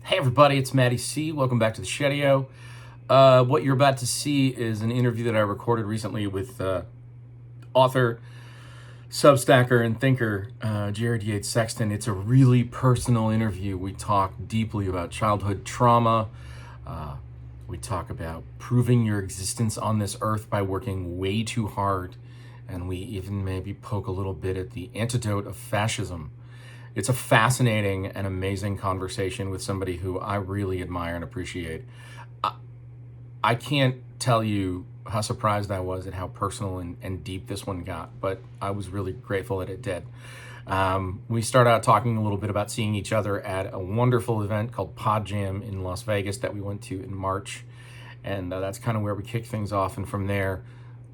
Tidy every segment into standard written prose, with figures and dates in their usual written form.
Hey everybody, it's Matty C. Welcome back to the Shedio. What you're about to see is an interview that I recorded recently with author, substacker, and thinker Jared Yates Sexton. It's a really personal interview. We talk deeply about childhood trauma. Uh, we talk about proving your existence on this earth by working way too hard. And we even maybe poke a little bit at the antidote of fascism. It's a fascinating and amazing conversation with somebody who I really admire and appreciate. I, I can't tell you how surprised I was at how personal and deep this one got, but I was really grateful that it did. We start out talking a little bit about seeing each other at a wonderful event called PodJam in Las Vegas that we went to in March. And that's kind of where we kick things off. And from there,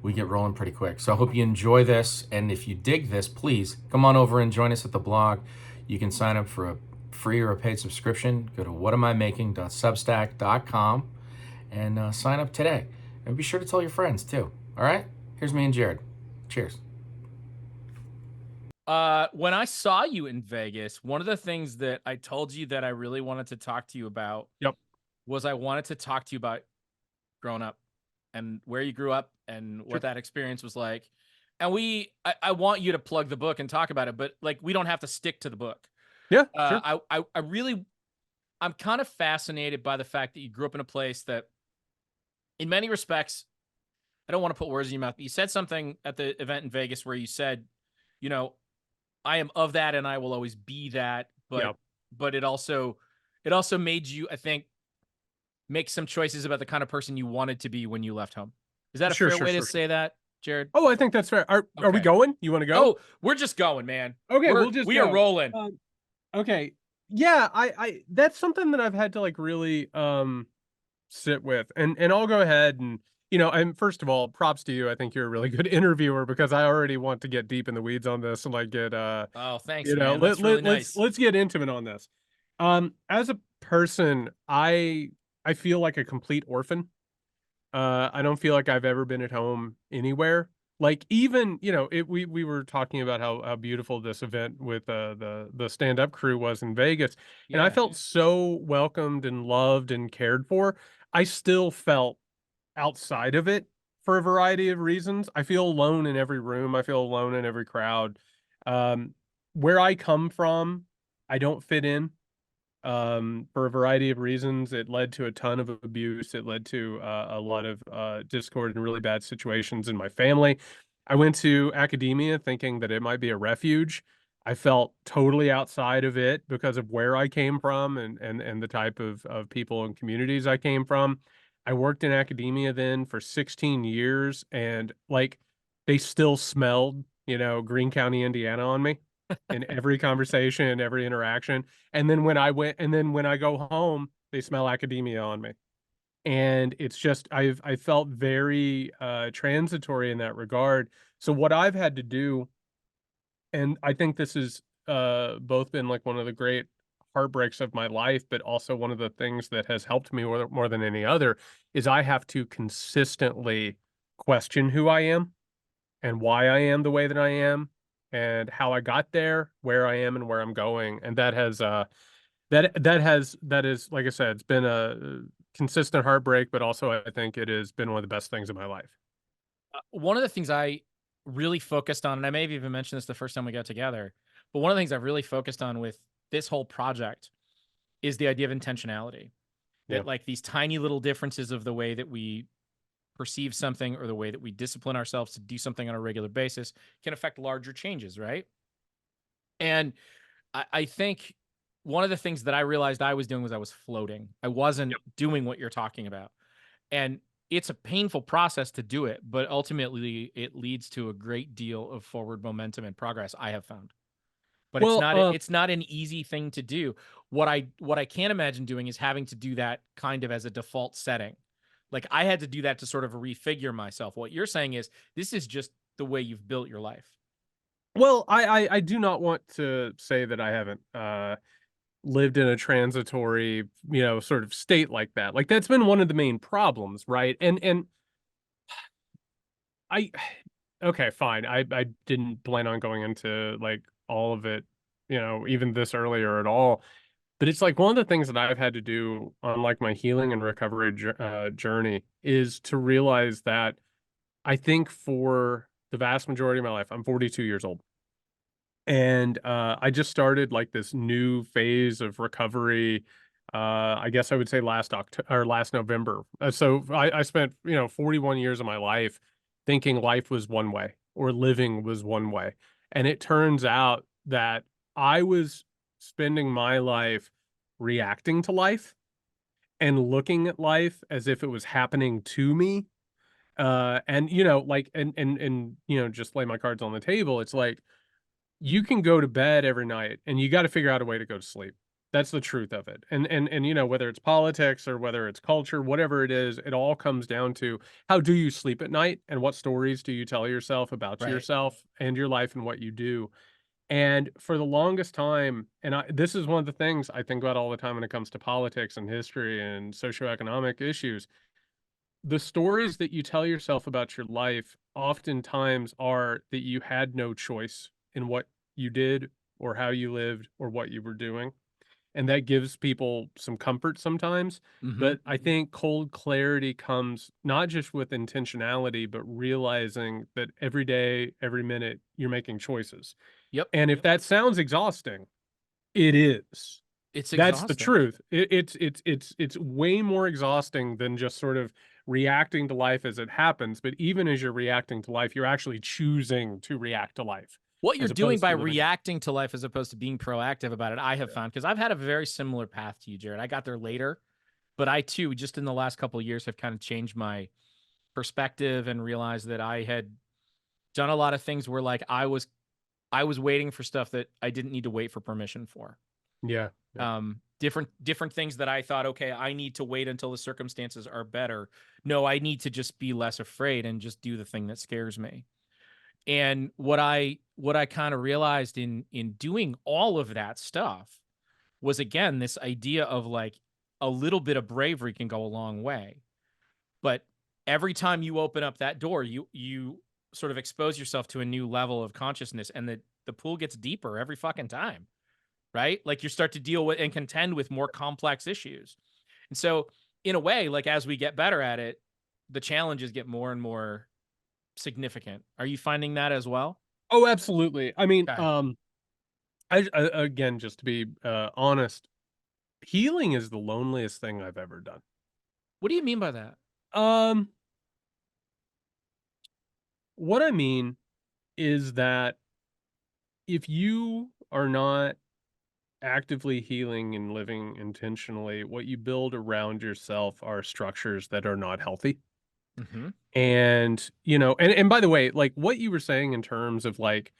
we get rolling pretty quick. So I hope you enjoy this. And if you dig this, please come on over and join us at the blog. You can sign up for a free or a paid subscription. Go to whatamimaking.substack.com and sign up today. And be sure to tell your friends too. All right? Here's me and Jared. Cheers. When I saw you in Vegas, one of the things that I told you that I really wanted to talk to you about was I wanted to talk to you about growing up and where you grew up and what that experience was like. And I want you to plug the book and talk about it, but like we don't have to stick to the book. Yeah, sure. I'm kind of fascinated by the fact that you grew up in a place that, in many respects, I don't want to put words in your mouth, but you said something at the event in Vegas where you said, you know, I am of that and I will always be that, but it also made you, I think, make some choices about the kind of person you wanted to be when you left home. Is that a fair way to say that, Jared? Oh, I think that's fair. Are we going? You want to go? Oh, we're just going, man. Okay, we are rolling. Okay. Yeah, I that's something that I've had to like really sit with. And I'll go ahead and and first of all, props to you. I think you're a really good interviewer because I already want to get deep in the weeds on this and like get oh, thanks, man. That's really nice. Let's get intimate on this. As a person, I feel like a complete orphan. I don't feel like I've ever been at home anywhere. Like even, we were talking about how beautiful this event with the stand-up crew was in Vegas, and I felt so welcomed and loved and cared for. I still felt outside of it for a variety of reasons. I feel alone in every room. I feel alone in every crowd. Where I come from, I don't fit in. For a variety of reasons. It led to a ton of abuse. It led to a lot of discord and really bad situations in my family. I went to academia thinking that it might be a refuge. I felt totally outside of it because of where I came from and the type of people and communities I came from. I worked in academia then for 16 years, and like they still smelled, Greene County, Indiana on me in every conversation, every interaction. And then when I go home, they smell academia on me. And it's just I felt very transitory in that regard. So what I've had to do, and I think this has both been like one of the great heartbreaks of my life, but also one of the things that has helped me more than any other, is I have to consistently question who I am and why I am the way that I am and how I got there, where I am and where I'm going. And that has that is, like I said, it's been a consistent heartbreak, but also I think it has been one of the best things in my life. One of the things I really focused on, and I may have even mentioned this the first time we got together, but one of the things I've really focused on with this whole project is the idea of intentionality. That like these tiny little differences of the way that we perceive something or the way that we discipline ourselves to do something on a regular basis can affect larger changes, right? And I think one of the things that I realized I was doing was I was floating. I wasn't doing what you're talking about. And it's a painful process to do it, but ultimately it leads to a great deal of forward momentum and progress, I have found. But it's not an easy thing to do. What I can't imagine doing is having to do that kind of as a default setting. Like I had to do that to sort of refigure myself. What you're saying is this is just the way you've built your life. Well, I do not want to say that I haven't lived in a transitory, sort of state like that. Like that's been one of the main problems, right? And I okay, fine. I didn't plan on going into like all of it, even this earlier at all. But it's like one of the things that I've had to do on like my healing and recovery journey is to realize that I think for the vast majority of my life, I'm 42 years old. And I just started like this new phase of recovery. I guess I would say last October or last November. So I spent 41 years of my life thinking life was one way or living was one way, and it turns out that I was spending my life reacting to life and looking at life as if it was happening to me. And like and just lay my cards on the table. It's like you can go to bed every night and you got to figure out a way to go to sleep. That's the truth of it. And whether it's politics or whether it's culture, whatever it is, it all comes down to how do you sleep at night and what stories do you tell yourself about Right. yourself and your life and what you do. And for the longest time, and this is one of the things I think about all the time when it comes to politics and history and socioeconomic issues. The stories that you tell yourself about your life oftentimes are that you had no choice in what you did or how you lived or what you were doing. And that gives people some comfort sometimes. Mm-hmm. But I think cold clarity comes not just with intentionality, but realizing that every day, every minute, you're making choices. Yep. And if that sounds exhausting, it is. It's That's the exhausting. truth. It's way more exhausting than just sort of reacting to life as it happens. But even as you're reacting to life, you're actually choosing to react to life What you're as doing opposed by to living. reacting to life as opposed to being proactive about it, I have Yeah. found, because I've had a very similar path to you, Jared. I got there later, but I too, just in the last couple of years, have kind of changed my perspective and realized that I had done a lot of things where like I was waiting for stuff that I didn't need to wait for permission for. Yeah. Different things that I thought, okay, I need to wait until the circumstances are better. No, I need to just be less afraid and just do the thing that scares me. And what I kind of realized in doing all of that stuff was, again, this idea of like a little bit of bravery can go a long way. But every time you open up that door, you sort of expose yourself to a new level of consciousness, and the pool gets deeper every fucking time, right? Like you start to deal with and contend with more complex issues. And so in a way, like as we get better at it, the challenges get more and more significant. Are you finding that as well? Oh, absolutely. I mean, Okay. I again, just to be honest, healing is the loneliest thing I've ever done. What do you mean by that? Um, what I mean is that if you are not actively healing and living intentionally, what you build around yourself are structures that are not healthy. Mm-hmm. And, and by the way, like what you were saying in terms of like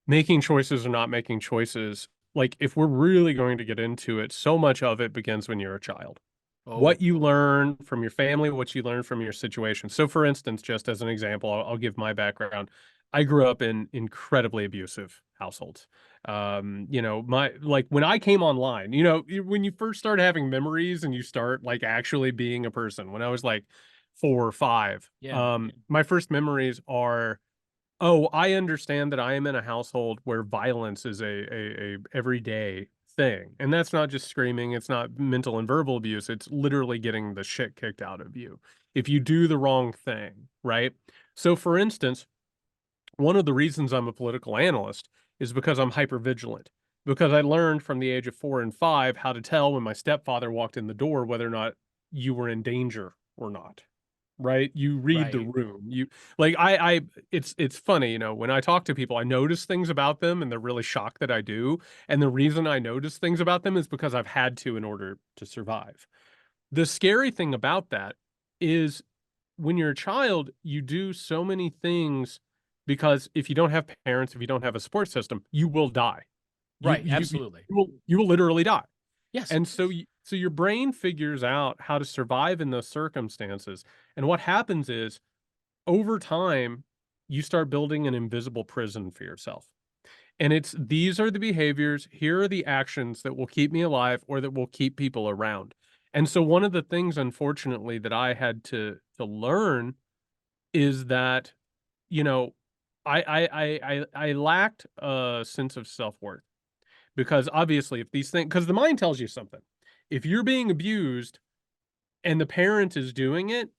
making choices or not making choices, like if we're really going to get into it, so much of it begins when you're a child. Oh, What you learn from your family, what you learn from your situation. So, for instance, just as an example, I'll give my background. I grew up in incredibly abusive households. My like when I came online, when you first start having memories and you start like actually being a person, when I was like 4 or 5, yeah. my first memories are, oh, I understand that I am in a household where violence is a everyday thing. And that's not just screaming, it's not mental and verbal abuse, it's literally getting the shit kicked out of you if you do the wrong thing, right? So for instance, one of the reasons I'm a political analyst is because I'm hyper vigilant. Because I learned from the age of 4 and 5 how to tell when my stepfather walked in the door whether or not you were in danger or not, right? You read the Right. room. You like I it's funny, when I talk to people, I notice things about them and they're really shocked that I do. And the reason I notice things about them is because I've had to in order to survive. The scary thing about that is when you're a child, you do so many things because if you don't have parents, if you don't have a support system, you will die. You Right. you Absolutely. you will literally die. Yes. And so your brain figures out how to survive in those circumstances. And what happens is over time, you start building an invisible prison for yourself. And it's these are the behaviors, here are the actions that will keep me alive or that will keep people around. And so one of the things, unfortunately, that I had to learn is that, you know, I lacked a sense of self-worth because obviously if these things, because the mind tells you something. If you're being abused and the parent is doing it,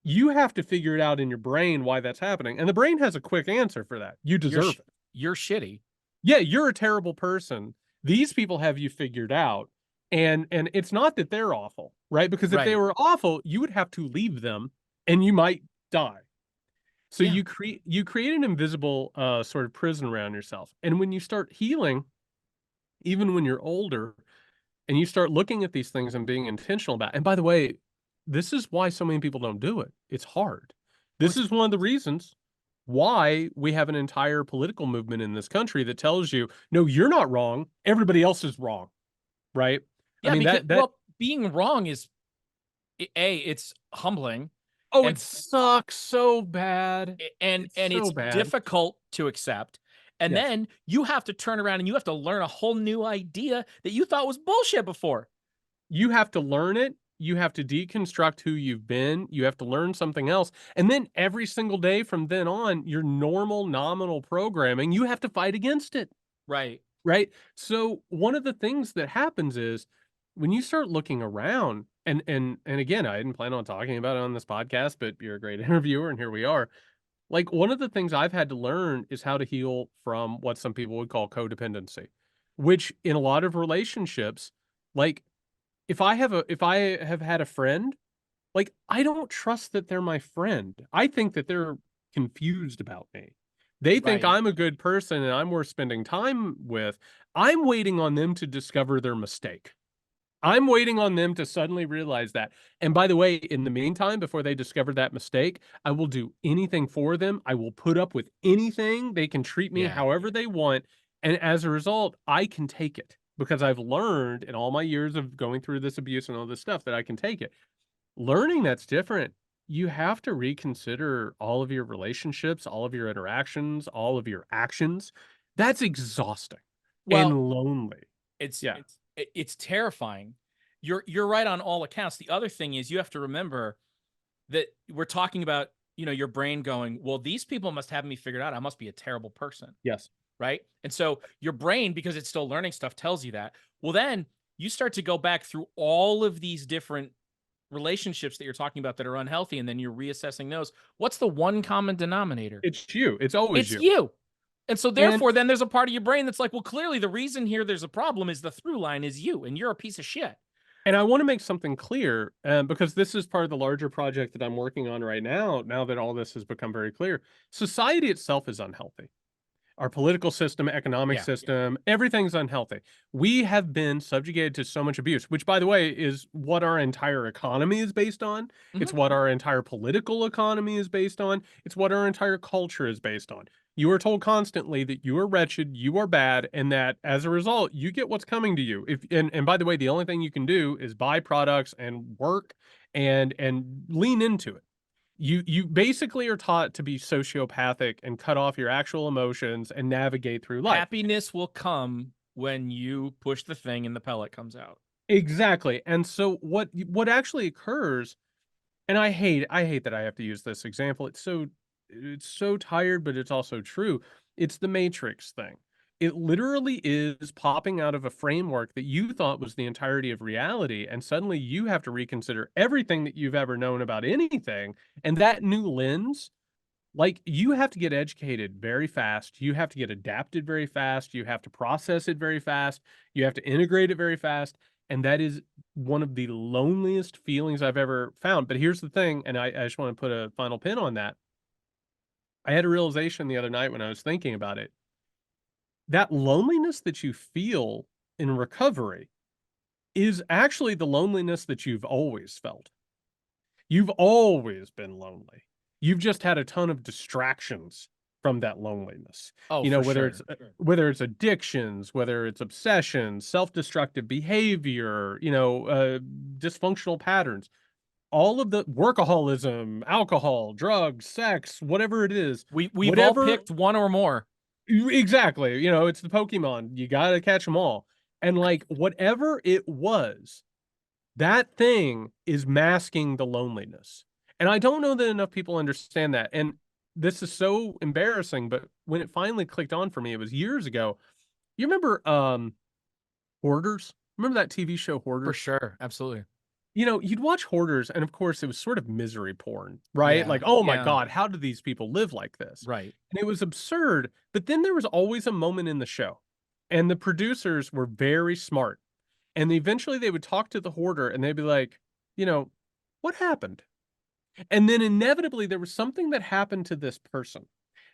you have to figure it out in your brain why that's happening. And the brain has a quick answer for that. You deserve it. You're shitty. Yeah, you're a terrible person. These people have you figured out. And it's not that they're awful, right? Because if they Right. were awful, you would have to leave them and you might die. So Yeah. you create an invisible sort of prison around yourself. And when you start healing, even when you're older, and you start looking at these things and being intentional about, and by the way, this is why so many people don't do it. It's hard. Well, This is one of the reasons why we have an entire political movement in this country that tells you, no, you're not wrong. Everybody else is wrong. Right? I yeah, mean, because that being wrong is it's humbling. oh, and it sucks so bad. and It's and so it's bad. difficult to accept. And Yes. then you have to turn around and you have to learn a whole new idea that you thought was bullshit before. You have to learn it. You have to deconstruct who you've been. You have to learn something else. And then every single day from then on, your normal nominal programming, you have to fight against it. Right. Right? So one of the things that happens is when you start looking around, and again, I didn't plan on talking about it on this podcast, but you're a great interviewer, and here we are. Like, one of the things I've had to learn is how to heal from what some people would call codependency, which in a lot of relationships, like if I have had a friend, like I don't trust that they're my friend. I think that they're confused about me. They think Right. I'm a good person and I'm worth spending time with. I'm waiting on them to discover their mistake. I'm waiting on them to suddenly realize that. And by the way, in the meantime, before they discover that mistake, I will do anything for them. I will put up with anything. They can treat me Yeah. however they want. And as a result, I can take it because I've learned in all my years of going through this abuse and all this stuff that I can take it. Learning that's different. You have to reconsider all of your relationships, all of your interactions, all of your actions. That's exhausting Well, and lonely. it's Yeah. it's terrifying. You're right on all accounts. The other thing is you have to remember that we're talking about, your brain going, well, these people must have me figured out. I must be a terrible person. Yes. Right. And so your brain, because it's still learning stuff, tells you that. Well, then you start to go back through all of these different relationships that you're talking about that are unhealthy, and then you're reassessing those. What's the one common denominator? It's you. It's always It's you. you. And so therefore, then there's a part of your brain that's like, well, clearly the reason here there's a problem is the through line is you, and you're a piece of shit. And I want to make something clear, because this is part of the larger project that I'm working on right now, now that all this has become very clear. Society itself is unhealthy. Our political system, economic system, everything's unhealthy. We have been subjugated to so much abuse, which, by the way, is what our entire economy is based on. It's what our entire political economy is based on. It's what our entire culture is based on. You are told constantly that you are wretched, you are bad, and that as a result, you get what's coming to you. And by the way, the only thing you can do is buy products and work and lean into it. You basically are taught to be sociopathic and cut off your actual emotions and navigate through life. Happiness will come when you push the thing and the pellet comes out. Exactly. And so what actually occurs, and I hate that I have to use this example. It's so tired, but it's also true. It's the Matrix thing. It literally is popping out of a framework that you thought was the entirety of reality, and suddenly you have to reconsider everything that you've ever known about anything, and that new lens, like, you have to get educated very fast, you have to get adapted very fast, you have to process it very fast, you have to integrate it very fast, and that is one of the loneliest feelings I've ever found. But here's the thing, and I just want to put a final pin on that. I had a realization the other night when I was thinking about it. That loneliness that you feel in recovery is actually the loneliness that you've always felt. You've always been lonely. You've just had a ton of distractions from that loneliness. Oh, whether it's addictions, whether it's obsessions, self-destructive behavior, dysfunctional patterns, all of the workaholism, alcohol, drugs, sex, whatever it is. We've all picked one or more. Exactly. It's the Pokemon. You got to catch them all. And like, whatever it was, that thing is masking the loneliness. And I don't know that enough people understand that. And this is so embarrassing, but when it finally clicked on for me, it was years ago. You remember Hoarders. Remember that TV show For Hoarders? sure. Absolutely. You know, you'd watch Hoarders, and of course, it was sort of misery porn, right? Yeah. Like, oh my Yeah. God, how do these people live like this? Right. And it was absurd. But then there was always a moment in the show, and the producers were very smart. And eventually they would talk to the hoarder, and they'd be like, you know, what happened? And then inevitably there was something that happened to this person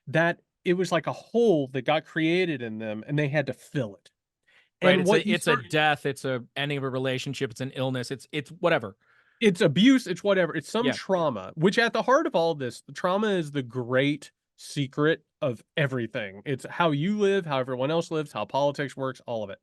that it was like a hole that got created in them, and they had to fill it. Right. And what you It's a start death. It's a ending of a relationship. It's an illness. It's whatever. It's abuse, it's whatever, it's some Yeah. trauma, which at the heart of all this, the trauma is the great secret of everything. It's how you live, how everyone else lives, how politics works, all of it.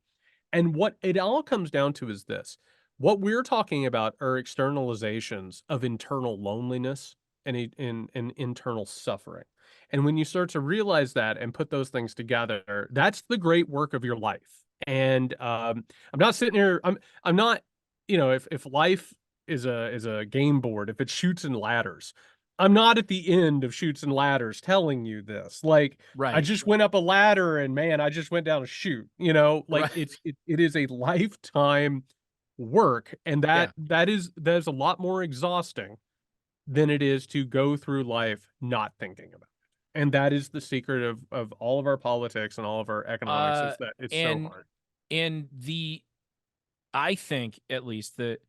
And what it all comes down to is this. What we're talking about are externalizations of internal loneliness and internal suffering. And when you start to realize that and put those things together, that's the great work of your life. And I'm not sitting here. I'm not. You know, if life is a game board, if it shoots and ladders, I'm not at the end of shoots and ladders telling you this. Like, I Right. just went up a ladder and man, I just went down a chute, you know, like Right. it is a lifetime work. And Yeah. that is a lot more exhausting than it is to go through life not thinking about it. And that is the secret of all of our politics and all of our economics is that it's so And hard. I think at least that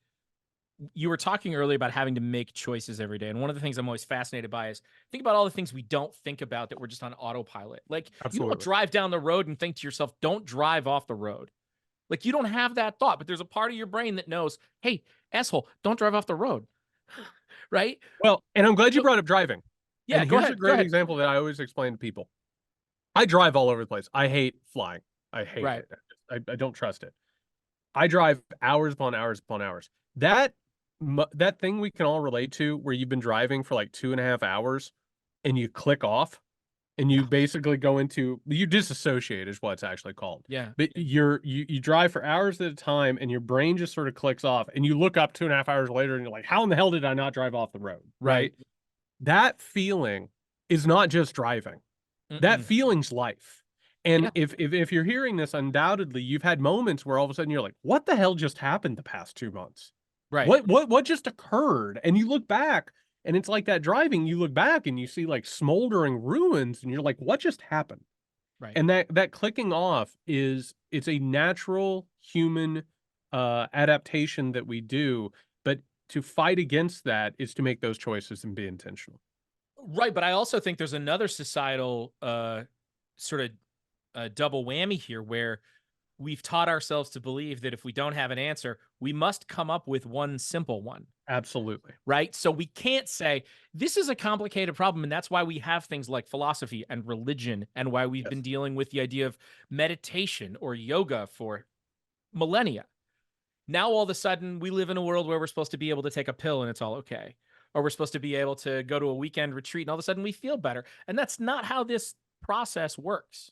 you were talking earlier about having to make choices every day. And one of the things I'm always fascinated by is think about all the things we don't think about that we're just on autopilot. Like you don't Absolutely. drive down the road and think to yourself, don't drive off the road. Like you don't have that thought, but there's a part of your brain that knows, hey, asshole, don't drive off the road. Right? Well, and I'm glad you So, brought up driving. yeah, And go here's a ahead. Go great ahead. example that I always explain to people. I drive all over the place. I hate flying. I hate Right. it. I don't trust it. I drive hours upon hours upon hours. That thing we can all relate to where you've been driving for like 2.5 hours and you click off and you Yeah. basically go into you disassociate is what it's actually called. Yeah. But you drive for hours at a time and your brain just sort of clicks off and you look up 2.5 hours later and you're like, how in the hell did I not drive off the road? Right? That feeling is not just driving. That Mm-mm. feeling's life. And Yeah. if you're hearing this, undoubtedly, you've had moments where all of a sudden you're like, what the hell just happened the past 2 months? Right. What just occurred? And you look back, and it's like that driving, you look back and you see like smoldering ruins, and you're like, what just happened? Right. And that clicking off it's a natural human adaptation that we do, but to fight against that is to make those choices and be intentional. Right. But I also think there's another societal sort of double whammy here where we've taught ourselves to believe that if we don't have an answer, we must come up with one simple one. Absolutely. Right. So we can't say this is a complicated problem. And that's why we have things like philosophy and religion and why we've been dealing with the idea of meditation or yoga for millennia. Now, all of a sudden, we live in a world where we're supposed to be able to take a pill and it's all okay. Or we're supposed to be able to go to a weekend retreat and all of a sudden we feel better. And that's not how this process works.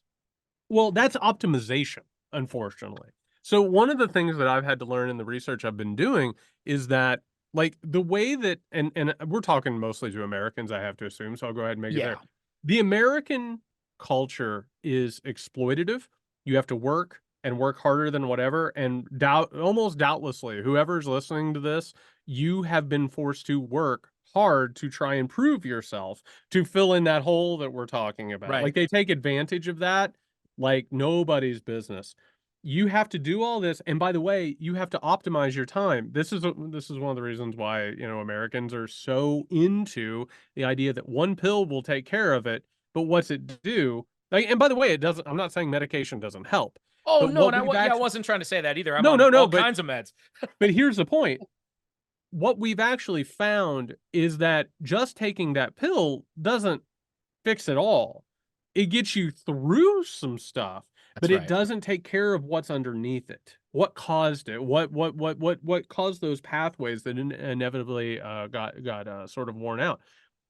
Well, that's optimization, unfortunately. So one of the things that I've had to learn in the research I've been doing is that like the way that and we're talking mostly to Americans, I have to assume, so I'll go ahead and make it there. The American culture is exploitative. You have to work and work harder than whatever, and almost doubtlessly, whoever's listening to this, you have been forced to work hard to try and prove yourself to fill in that hole that we're talking about. Right. Like they take advantage of that like nobody's business. You have to do all this, and by the way, you have to optimize your time. This is one of the reasons why, you know, Americans are so into the idea that one pill will take care of it, but what's it do? Like, and by the way, it doesn't I'm not saying medication doesn't help. Oh, But no, what and we've I actually wasn't trying to say that either. I'm No, on no, no, all but kinds of meds. but here's the point. What we've actually found is that just taking that pill doesn't fix it all. It gets you through some stuff, but That's it right. doesn't take care of what's underneath it. What caused it? What caused those pathways that inevitably got sort of worn out?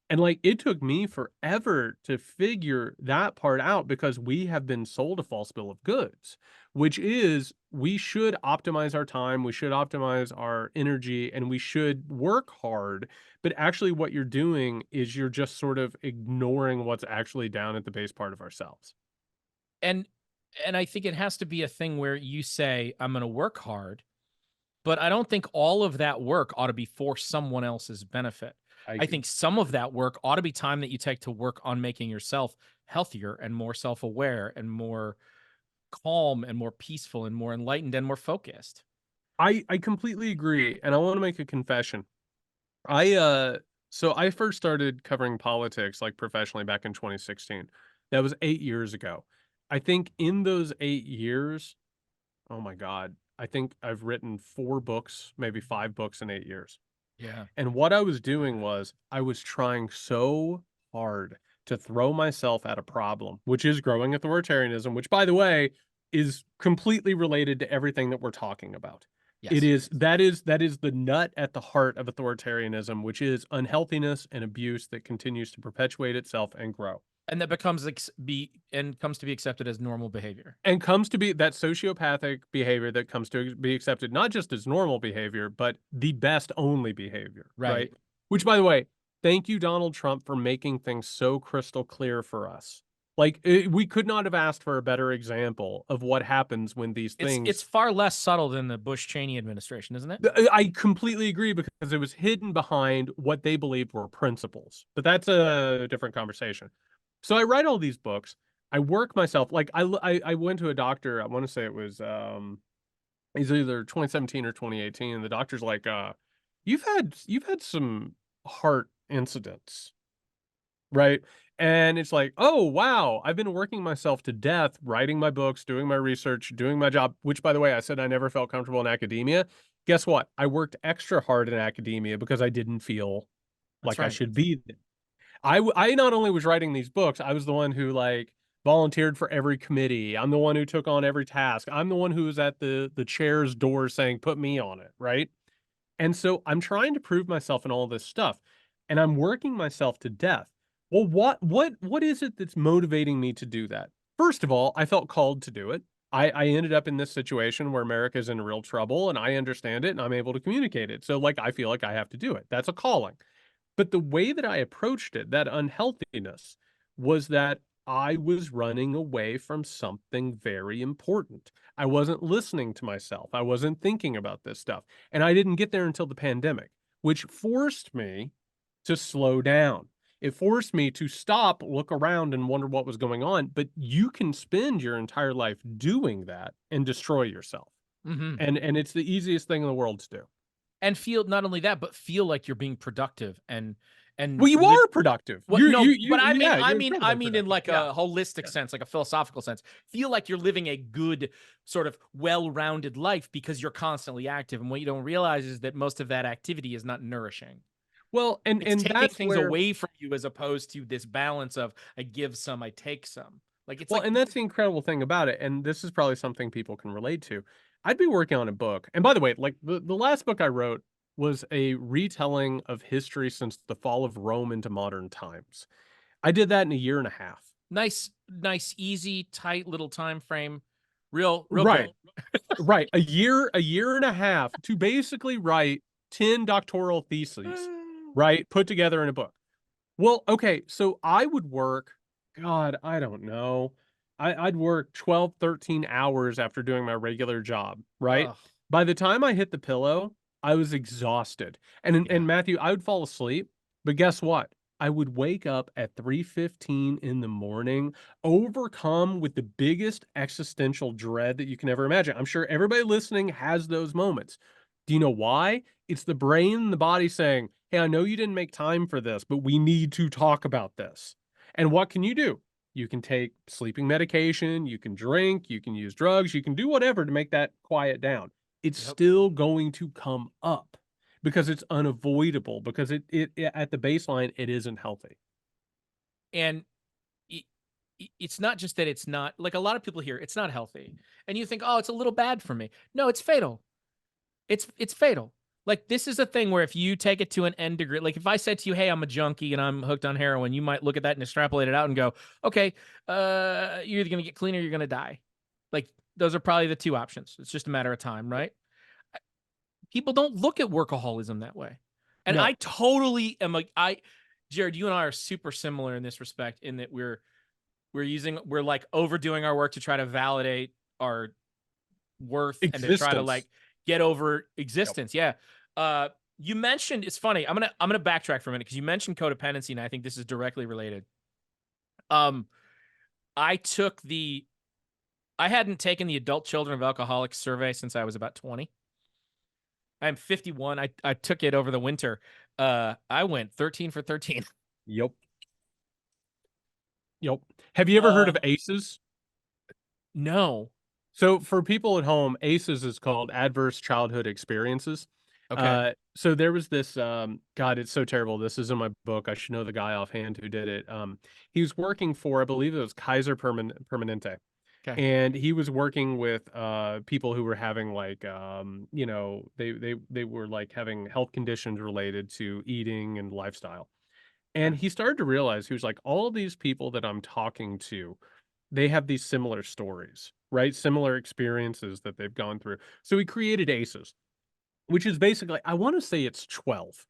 And like it took me forever to figure that part out because we have been sold a false bill of goods, which is we should optimize our time, we should optimize our energy, and we should work hard. But actually, what you're doing is you're just sort of ignoring what's actually down at the base part of ourselves. And And I think it has to be a thing where you say, I'm going to work hard, but I don't think all of that work ought to be for someone else's benefit. I think some of that work ought to be time that you take to work on making yourself healthier and more self-aware and more calm and more peaceful and more enlightened and more focused. I completely agree, and I want to make a confession. So I first started covering politics like professionally back in 2016. That was 8 years ago. I think in those 8 years, oh my God, I think I've written 4 books, maybe 5 books in 8 years. Yeah. And what I was doing was I was trying so hard to throw myself at a problem, which is growing authoritarianism, which, by the way, is completely related to everything that we're talking about. It Yes. is that is the nut at the heart of authoritarianism, which is unhealthiness and abuse that continues to perpetuate itself and grow. And that becomes comes to be accepted as normal behavior. And comes to be that sociopathic behavior that comes to be accepted not just as normal behavior, but the best only behavior, right? Which, by the way, thank you, Donald Trump, for making things so crystal clear for us. Like, we could not have asked for a better example of what happens when these things. It's far less subtle than the Bush-Cheney administration, isn't it? I completely agree, because it was hidden behind what they believed were principles. But that's a different conversation. So I write all these books. I work myself. Like, I went to a doctor. I want to say it was it's either 2017 or 2018, and the doctor's like, you've had some heart incidents, right? And it's like, oh wow, I've been working myself to death, writing my books, doing my research, doing my job, which, by the way, I said I never felt comfortable in academia. Guess what? I worked extra hard in academia because I didn't feel That's like I right. should be there. I not only was writing these books, I was the one who, like, volunteered for every committee. I'm the one who took on every task. I'm the one who was at the chair's door saying, "Put me on it," right? And so I'm trying to prove myself in all this stuff, and I'm working myself to death. Well, what is it that's motivating me to do that? First of all, I felt called to do it. I ended up in this situation where America's in real trouble, and I understand it, and I'm able to communicate it. So, like, I feel like I have to do it. That's a calling. But the way that I approached it, that unhealthiness, was that I was running away from something very important. I wasn't listening to myself. I wasn't thinking about this stuff. And I didn't get there until the pandemic, which forced me to slow down. It forced me to stop, look around, and wonder what was going on. But you can spend your entire life doing that and destroy yourself. Mm-hmm. And it's the easiest thing in the world to do. And feel not only that, but feel like you're being productive and Well, you are productive. Well, You, no, you, but I mean, yeah, I you're mean, incredibly I mean, in productive. like Yeah. a holistic sense, like a philosophical sense. Feel like you're living a good, sort of well-rounded life because you're constantly active, and what you don't realize is that most of that activity is not nourishing. Well, It's and taking that's things where, away from you as opposed to this balance of I give some, I take some. Like it's well, like and that's the incredible thing about it. And this is probably something people can relate to. I'd be working on a book. And by the way, like, the last book I wrote was a retelling of history since the fall of Rome into modern times. I did that in a year and a half. nice, easy, tight little time frame. Real Right. good. Right. A year and a half to basically write 10 doctoral theses, right? Put together in a book. Well, okay, so I would work, God, I don't know. I'd work 12, 13 hours after doing my regular job, right? Ugh, By the time I hit the pillow, I was exhausted. And yeah. Matthew, I would fall asleep, but guess what? I would wake up at 3:15 in the morning, overcome with the biggest existential dread that you can ever imagine. I'm sure everybody listening has those moments. Do you know why? It's the brain and the body saying, "Hey, I know you didn't make time for this, but we need to talk about this." And what can you do? You can take sleeping medication, you can drink, you can use drugs, you can do whatever to make that quiet down. It's Yep. still going to come up because it's unavoidable, because it at the baseline, it isn't healthy. And it's not just that it's not like a lot of people here, it's not healthy. And you think, oh, it's a little bad for me. No, it's fatal. It's fatal. Like this is a thing where if you take it to an end degree, like if I said to you, hey, I'm a junkie and I'm hooked on heroin, you might look at that and extrapolate it out and go, okay, you're either going to get clean or you're going to die. Like those are probably the two options. It's just a matter of time, right? People don't look at workaholism that way. And No. I totally am like, Jared, you and I are super similar in this respect in that we're we're like overdoing our work to try to validate our worth and to try to Existence. like get over existence. Yeah. You mentioned, it's funny. I'm gonna backtrack for a minute because you mentioned codependency, and I think this is directly related. I hadn't taken the Adult Children of Alcoholics survey since I was about 20. I'm 51. I took it over the winter. I went 13 for 13. Yep. Yep. Have you ever heard of ACEs? No. So for people at home, ACEs is called Adverse Childhood Experiences. Okay. So there was this, God, it's so terrible. This is in my book. I should know the guy offhand who did it. He was working for, I believe it was Kaiser Permanente. Okay. And he was working with people who were having like you know, they were like having health conditions related to eating and lifestyle. And he started to realize, he was like, all of these people that I'm talking to, they have these similar stories, right? Similar experiences that they've gone through. So he created ACEs, which is basically, I want to say it's 12.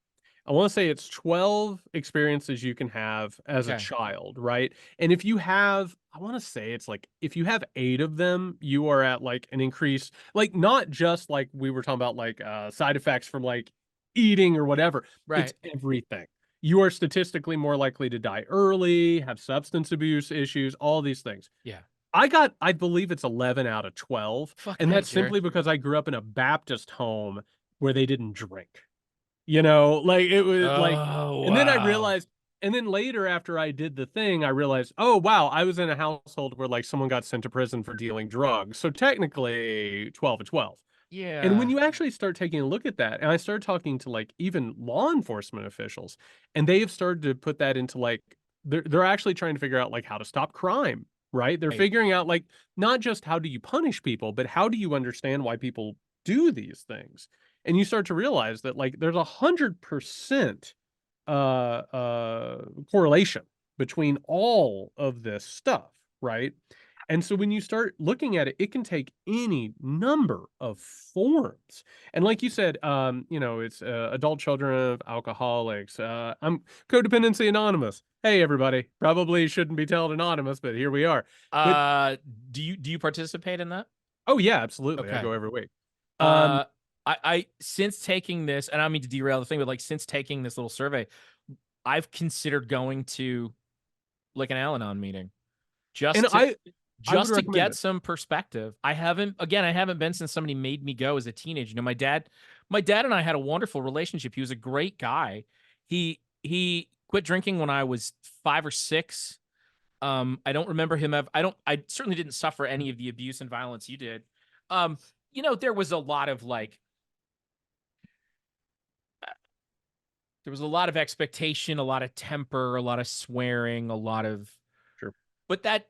I want to say it's 12 experiences you can have as a Okay. child, right? And if you have, I want to say it's like, if you have 8 of them, you are at like an increase, like not just like we were talking about like side effects from like eating or whatever. Right. It's everything. You are statistically more likely to die early, have substance abuse issues, all these things. Yeah. I believe it's 11 out of 12. Fuck And me, that's Jared. simply because I grew up in a Baptist home where they didn't drink. You know, like it was like, Oh, and then I wow. realized, and then later after I did the thing, I realized, oh, wow, I was in a household where like someone got sent to prison for dealing drugs. So technically 12 of 12. And when Yeah. you actually start taking a look at that, and I started talking to like even law enforcement officials, and they have started to put that into like, they're actually trying to figure out like how to stop crime, right? They're Right. figuring out like not just how do you punish people, but how do you understand why people do these things? And you start to realize that like there's 100% correlation between all of this stuff, right? And so when you start looking at it, it can take any number of forms. And like you said, you know, it's adult children of alcoholics. I'm Codependency Anonymous. Hey, everybody. Probably shouldn't be told anonymous, but here we are. But Do you participate in that? oh yeah, absolutely. I Okay. go every week. I since taking this, and I don't mean to derail the thing, but like since taking this little survey, I've considered going to like an Al-Anon meeting And just I would to recommend get it. some perspective. I haven't been since somebody made me go as a teenager. You know, my dad and I had a wonderful relationship. He was a great guy. He quit drinking when I was 5 or 6. I don't remember him I certainly didn't suffer any of the abuse and violence you did. You know, there was a lot of like there was a lot of expectation, a lot of temper, a lot of swearing, a lot of Sure. but that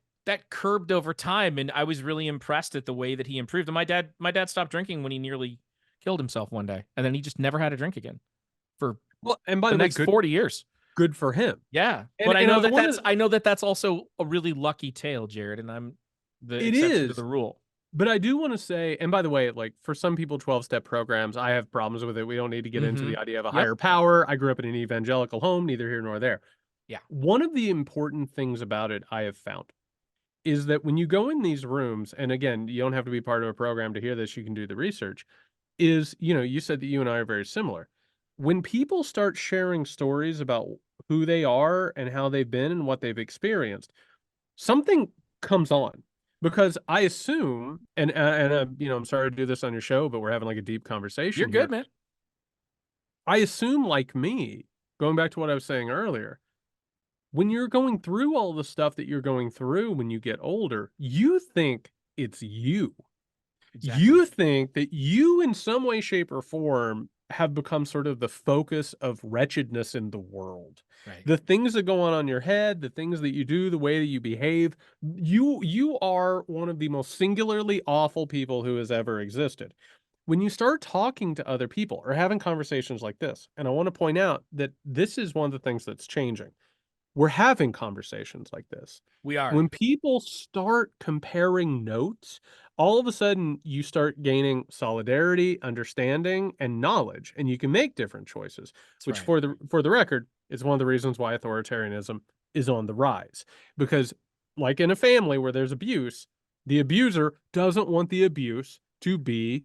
curbed over time, and I was really impressed at the way that he improved. And my dad stopped drinking when he nearly killed himself one day, and then he just never had a drink again for Well, and by the the way, next 40 years. good for him. Yeah. And, But and I wanna, I know that that's also a really lucky tale, Jared, and I'm the it exception to is. the rule. But I do want to say, and by the way, like for some people, 12-step programs, I have problems with it. We don't need to get into the idea of a higher power. I grew up in an evangelical home, neither here nor there. Yeah. One of the important things about it I have found is that when you go in these rooms, and again, you don't have to be part of a program to hear this, you can do the research, is, you know, you said that you and I are very similar. When people start sharing stories about who they are and how they've been and what they've experienced, something comes on. Because I assume, and you know, I'm sorry to do this on your show, but we're having like a deep conversation You're here. good, man. I assume, like me, going back to what I was saying earlier, when you're going through all the stuff that you're going through when you get older, you think it's you. Exactly. You think that you, in some way, shape, or form, have become sort of the focus of wretchedness in the world. Right. The things that go on in your head, the things that you do, the way that you behave, you are one of the most singularly awful people who has ever existed. When you start talking to other people or having conversations like this, and I want to point out that this is one of the things that's changing. We're having conversations like this. We are. When people start comparing notes, all of a sudden you start gaining solidarity, understanding, and knowledge, and you can make different choices, That's which right. for the record is one of the reasons why authoritarianism is on the rise. Because like in a family where there's abuse, the abuser doesn't want the abuse to be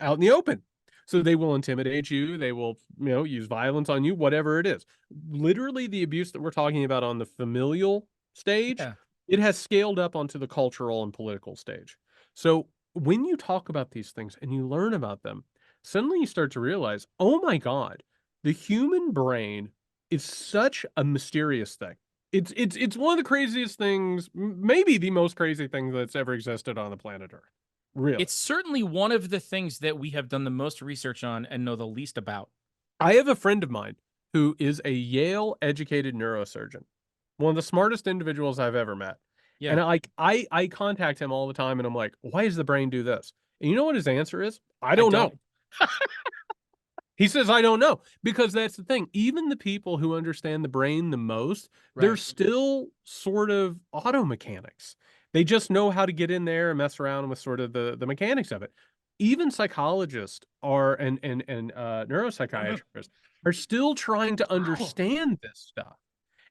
out in the open. So they will intimidate you. They will, use violence on you, whatever it is. Literally, the abuse that we're talking about on the familial stage, Yeah. it has scaled up onto the cultural and political stage. So when you talk about these things and you learn about them, suddenly you start to realize, oh my God, the human brain is such a mysterious thing. It's one of the craziest things, maybe the most crazy thing that's ever existed on the planet Earth. Really. It's certainly one of the things that we have done the most research on and know the least about. I have a friend of mine who is a Yale-educated neurosurgeon, one of the smartest individuals I've ever met. Yeah. And I contact him all the time, and I'm like, "Why does the brain do this?" And you know what his answer is? I don't know. He says, "I don't know," because that's the thing. Even the people who understand the brain the most, they're Right. still sort of auto mechanics. They just know how to get in there and mess around with sort of the mechanics of it. Even psychologists are and neuropsychiatrists are still trying to understand this stuff.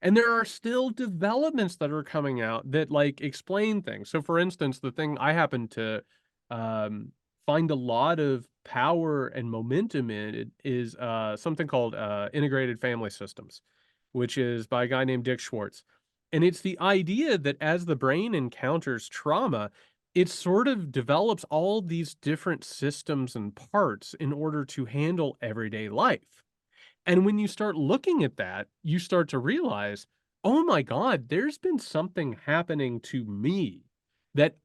And there are still developments that are coming out that like explain things. So for instance, the thing I happen to find a lot of power and momentum in it is something called integrated family systems, which is by a guy named Dick Schwartz. And it's the idea that as the brain encounters trauma, it sort of develops all these different systems and parts in order to handle everyday life. And when you start looking at that, you start to realize, oh my God, there's been something happening to me that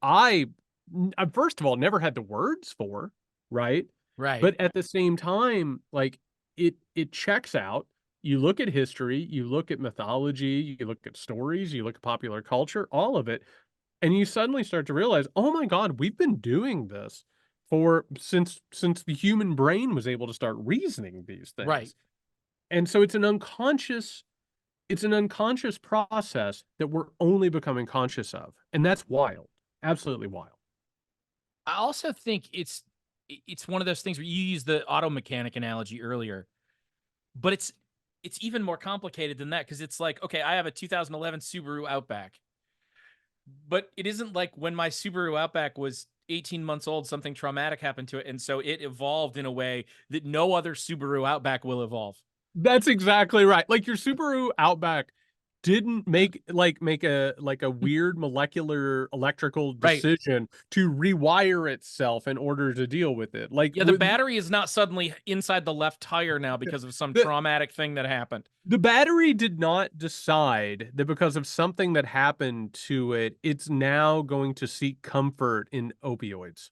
first of all, never had the words for, right? Right. But at the same time, like it checks out. You look at history, you look at mythology, you look at stories, you look at popular culture, all of it, and you suddenly start to realize, oh my God, we've been doing this since the human brain was able to start reasoning these things. Right. And so it's an unconscious process that we're only becoming conscious of. And that's wild. Absolutely wild. I also think it's one of those things where you use the auto mechanic analogy earlier, but it's even more complicated than that because it's like, okay, I have a 2011 Subaru Outback, but it isn't like when my Subaru Outback was 18 months old, something traumatic happened to it, and so it evolved in a way that no other Subaru Outback will evolve. That's exactly right. Like your Subaru Outback didn't make a weird molecular electrical Right. decision to rewire itself in order to deal with it. Like Yeah, the battery is not suddenly inside the left tire now because of some traumatic thing that happened. The battery did not decide that because of something that happened to it, it's now going to seek comfort in opioids.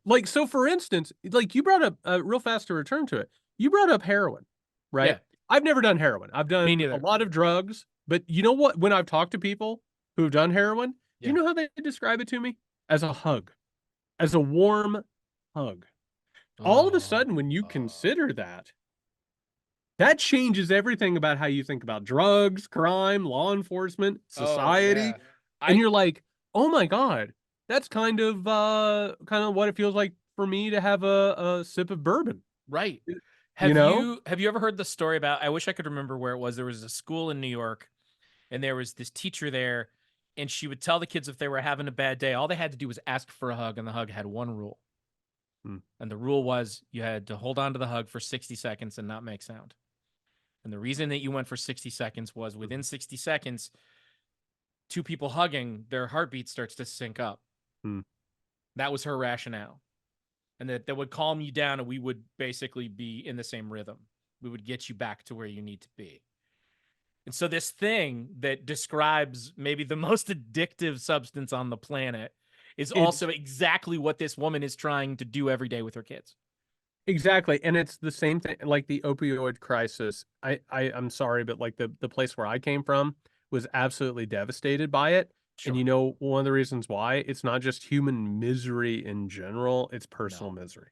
Like, so for instance, like you brought up real fast to return to it. You brought up heroin, right? Yeah. I've never done heroin. I've done Me neither. a lot of drugs, but you know what? When I've talked to people who've done heroin, do Yeah. you know how they describe it to me? As a hug, as a warm hug. All of a sudden, when you consider that changes everything about how you think about drugs, crime, law enforcement, society. yeah. And you're like, oh my God, that's kind of what it feels like for me to have a sip of bourbon. Right. You know? Have you ever heard the story about, I wish I could remember where it was. There was a school in New York and there was this teacher there and she would tell the kids if they were having a bad day, all they had to do was ask for a hug and the hug had one rule. And the rule was you had to hold on to the hug for 60 seconds and not make sound. And the reason that you went for 60 seconds was within 60 seconds, two people hugging, their heartbeat starts to sync up. That was her rationale. And that would calm you down and we would basically be in the same rhythm. We would get you back to where you need to be. And so this thing that describes maybe the most addictive substance on the planet is also exactly what this woman is trying to do every day with her kids. Exactly. And it's the same thing, like the opioid crisis. I'm sorry, but like the place where I came from was absolutely devastated by it. Sure. And one of the reasons why, it's not just human misery in general, it's personal misery.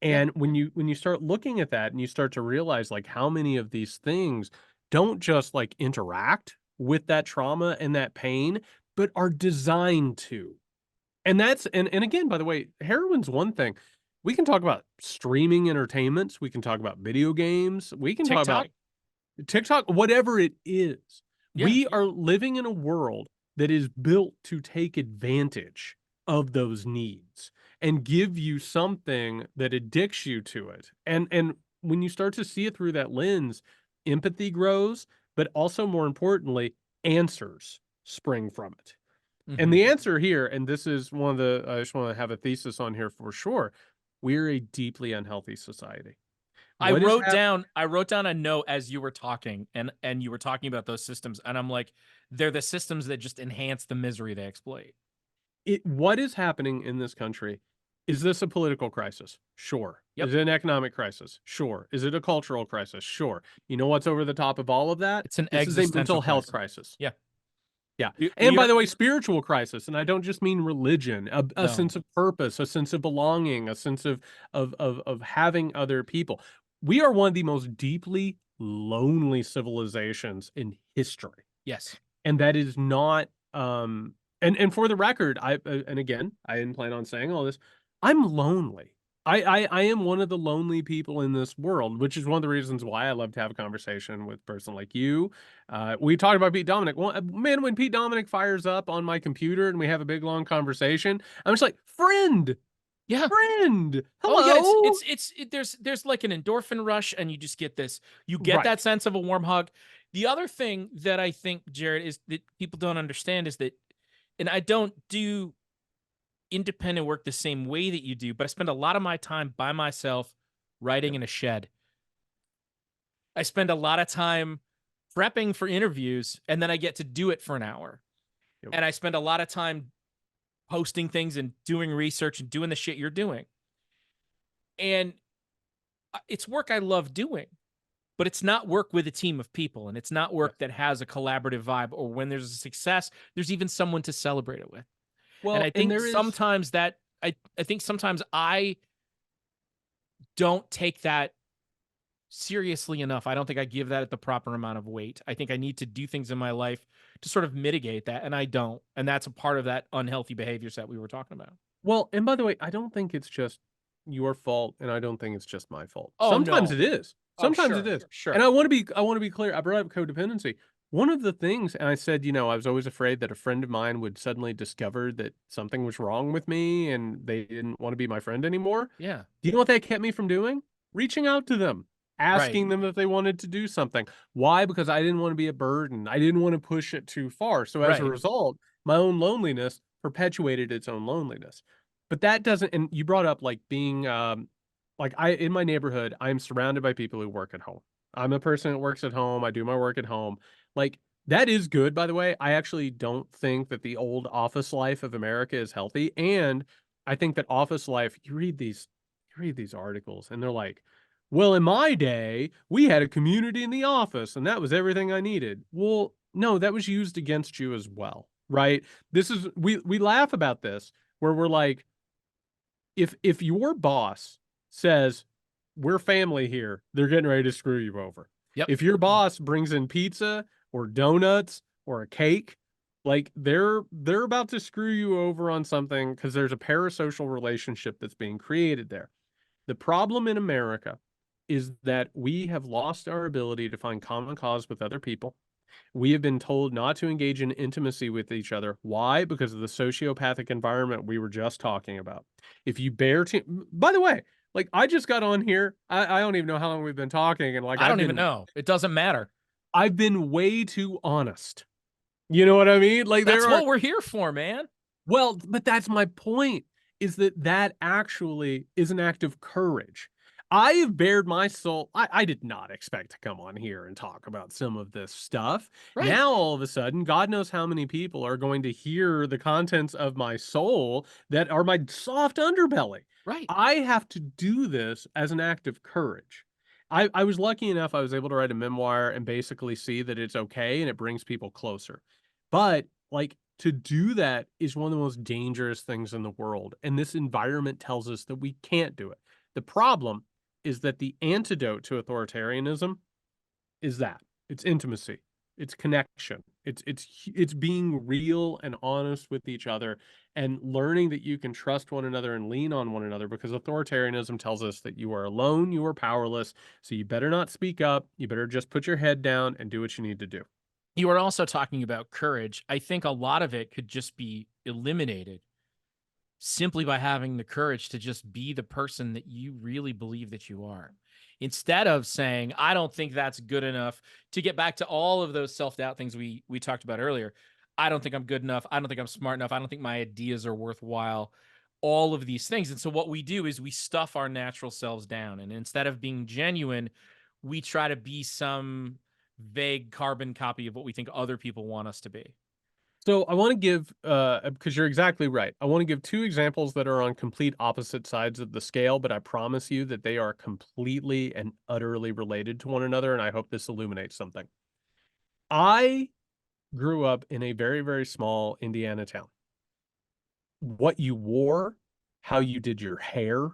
And when you start looking at that and you start to realize like how many of these things don't just like interact with that trauma and that pain, but are designed to. And that's and again, by the way, heroin's one thing. We can talk about streaming entertainments, we can talk about video games, we can talk about TikTok, whatever it is. We are living in a world that is built to take advantage of those needs and give you something that addicts you to it. And when you start to see it through that lens, empathy grows, but also more importantly, answers spring from it. And the answer here, and this is one of the, I just want to have a thesis on here for sure. We're a deeply unhealthy society. I wrote down a note as you were talking, and you were talking about those systems, and I'm like, they're the systems that just enhance the misery they exploit. What is happening in this country? Is this a political crisis? Sure. Yep. Is it an economic crisis? Sure. Is it a cultural crisis? Sure. You know what's over the top of all of that? It's an This is a mental existential health crisis. Yeah. Yeah. You- And by you're- the way, spiritual crisis, and I don't just mean religion, a No. sense of purpose, a sense of belonging, a sense of having other people. We are one of the most deeply lonely civilizations in history. Yes. And that is not and for the record, and again, I didn't plan on saying all this. I'm lonely. I am one of the lonely people in this world, which is one of the reasons why I love to have a conversation with a person like you. We talked about Pete Dominick. Well, man, when Pete Dominick fires up on my computer and we have a big long conversation, I'm just like, friend. Yeah. Friend. Hello. Oh, yeah, there's like an endorphin rush, and you just get this. You get Right. that sense of a warm hug. The other thing that I think, Jared, is that people don't understand is that, and I don't do independent work the same way that you do, but I spend a lot of my time by myself writing in a shed. I spend a lot of time prepping for interviews, and then I get to do it for an hour. Yep. And I spend a lot of time posting things and doing research and doing the shit you're doing. And it's work I love doing, but it's not work with a team of people, and it's not work that has a collaborative vibe, or when there's a success, there's even someone to celebrate it with. Well, and I think there is sometimes that I think sometimes I don't take that seriously enough. I don't think I give that the proper amount of weight. I think I need to do things in my life to sort of mitigate that, and I don't. And that's a part of that unhealthy behaviors that we were talking about. Well, and by the way, I don't think it's just your fault, and I don't think it's just my fault. Oh, Sometimes no. it is. Oh, Sometimes sure, it is. sure. And I want to be clear. I brought up codependency. One of the things, and I said, I was always afraid that a friend of mine would suddenly discover that something was wrong with me and they didn't want to be my friend anymore. Yeah. Do you know what that kept me from doing? Reaching out to them, asking them if they wanted to do something. Why? Because I didn't want to be a burden. I didn't want to push it too far. So as a Right. result, my own loneliness perpetuated its own loneliness. But that doesn't, and you brought up like being, in my neighborhood, I'm surrounded by people who work at home. I'm a person that works at home. I do my work at home. Like, that is good, by the way. I actually don't think that the old office life of America is healthy. And I think that office life, you read these articles and they're like, well, in my day, we had a community in the office and that was everything I needed. Well, no, that was used against you as well, right? We laugh about this where we're like, if your boss says, we're family here, they're getting ready to screw you over. Yep. If your boss brings in pizza or donuts or a cake, like they're about to screw you over on something because there's a parasocial relationship that's being created there. The problem in America is that we have lost our ability to find common cause with other people. We have been told not to engage in intimacy with each other. Why? Because of the sociopathic environment we were just talking about. If you by the way, like I just got on here. I don't even know how long we've been talking. And like, I don't even know. It doesn't matter. I've been way too honest. You know what I mean? Like that's what we're here for, man. Well, but that's my point, is that actually is an act of courage. I have bared my soul. I did not expect to come on here and talk about some of this stuff. Right. Now, all of a sudden, God knows how many people are going to hear the contents of my soul that are my soft underbelly. Right. I have to do this as an act of courage. I was lucky enough I was able to write a memoir and basically see that it's okay and it brings people closer. But like, to do that is one of the most dangerous things in the world. And this environment tells us that we can't do it. The problem is that the antidote to authoritarianism is that it's intimacy, it's connection, it's being real and honest with each other and learning that you can trust one another and lean on one another, because authoritarianism tells us that you are alone, you are powerless, so you better not speak up, you better just put your head down and do what you need to do. You were also talking about courage. I think a lot of it could just be eliminated simply by having the courage to just be the person that you really believe that you are. Instead of saying, I don't think that's good enough, to get back to all of those self-doubt things we talked about earlier. I don't think I'm good enough. I don't think I'm smart enough. I don't think my ideas are worthwhile. All of these things. And so what we do is we stuff our natural selves down. And instead of being genuine, we try to be some vague carbon copy of what we think other people want us to be. So I want to give, because you're exactly right. I want to give two examples that are on complete opposite sides of the scale, but I promise you that they are completely and utterly related to one another, and I hope this illuminates something. I grew up in a very, very small Indiana town. What you wore, how you did your hair,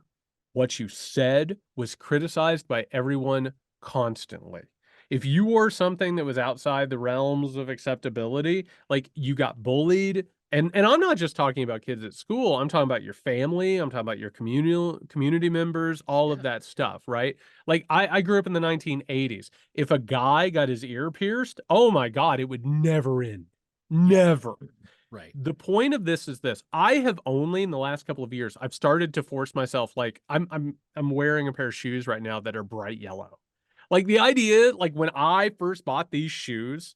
what you said was criticized by everyone constantly. If you wore something that was outside the realms of acceptability, like you got bullied, and I'm not just talking about kids at school, I'm talking about your family, I'm talking about your community members, all of that stuff, right? Like I grew up in the 1980s. If a guy got his ear pierced, oh my God, it would never end. Never. Right. The point of this is this. I have only in the last couple of years, I've started to force myself, like I'm wearing a pair of shoes right now that are bright yellow. Like the idea, like when I first bought these shoes,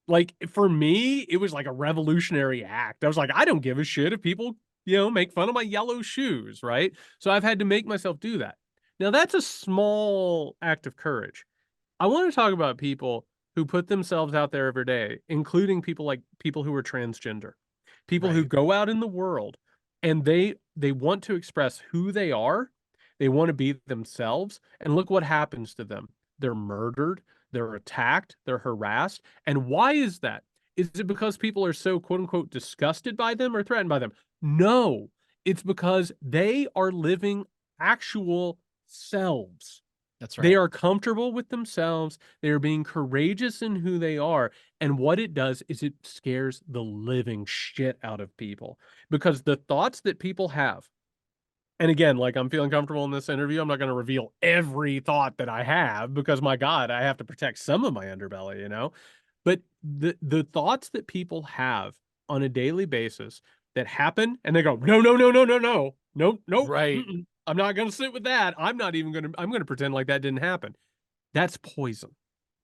like for me, it was like a revolutionary act. I was like, I don't give a shit if people, make fun of my yellow shoes, right? So I've had to make myself do that. Now that's a small act of courage. I want to talk about people who put themselves out there every day, including people who are transgender, people who Right. go out in the world and they want to express who they are. They want to be themselves. And look what happens to them. They're murdered, they're attacked, they're harassed. And why is that? Is it because people are so quote unquote disgusted by them or threatened by them? No, it's because they are living actual selves. That's They right. are comfortable with themselves. They are being courageous in who they are. And what it does is it scares the living shit out of people because the thoughts that people have, and again, like I'm feeling comfortable in this interview, I'm not going to reveal every thought that I have because my God, I have to protect some of my underbelly. But the thoughts that people have on a daily basis that happen and they go, no, no, no, no, no, no, no, no, Right. I'm not going to sit with that. I'm going to pretend like that didn't happen. That's poison.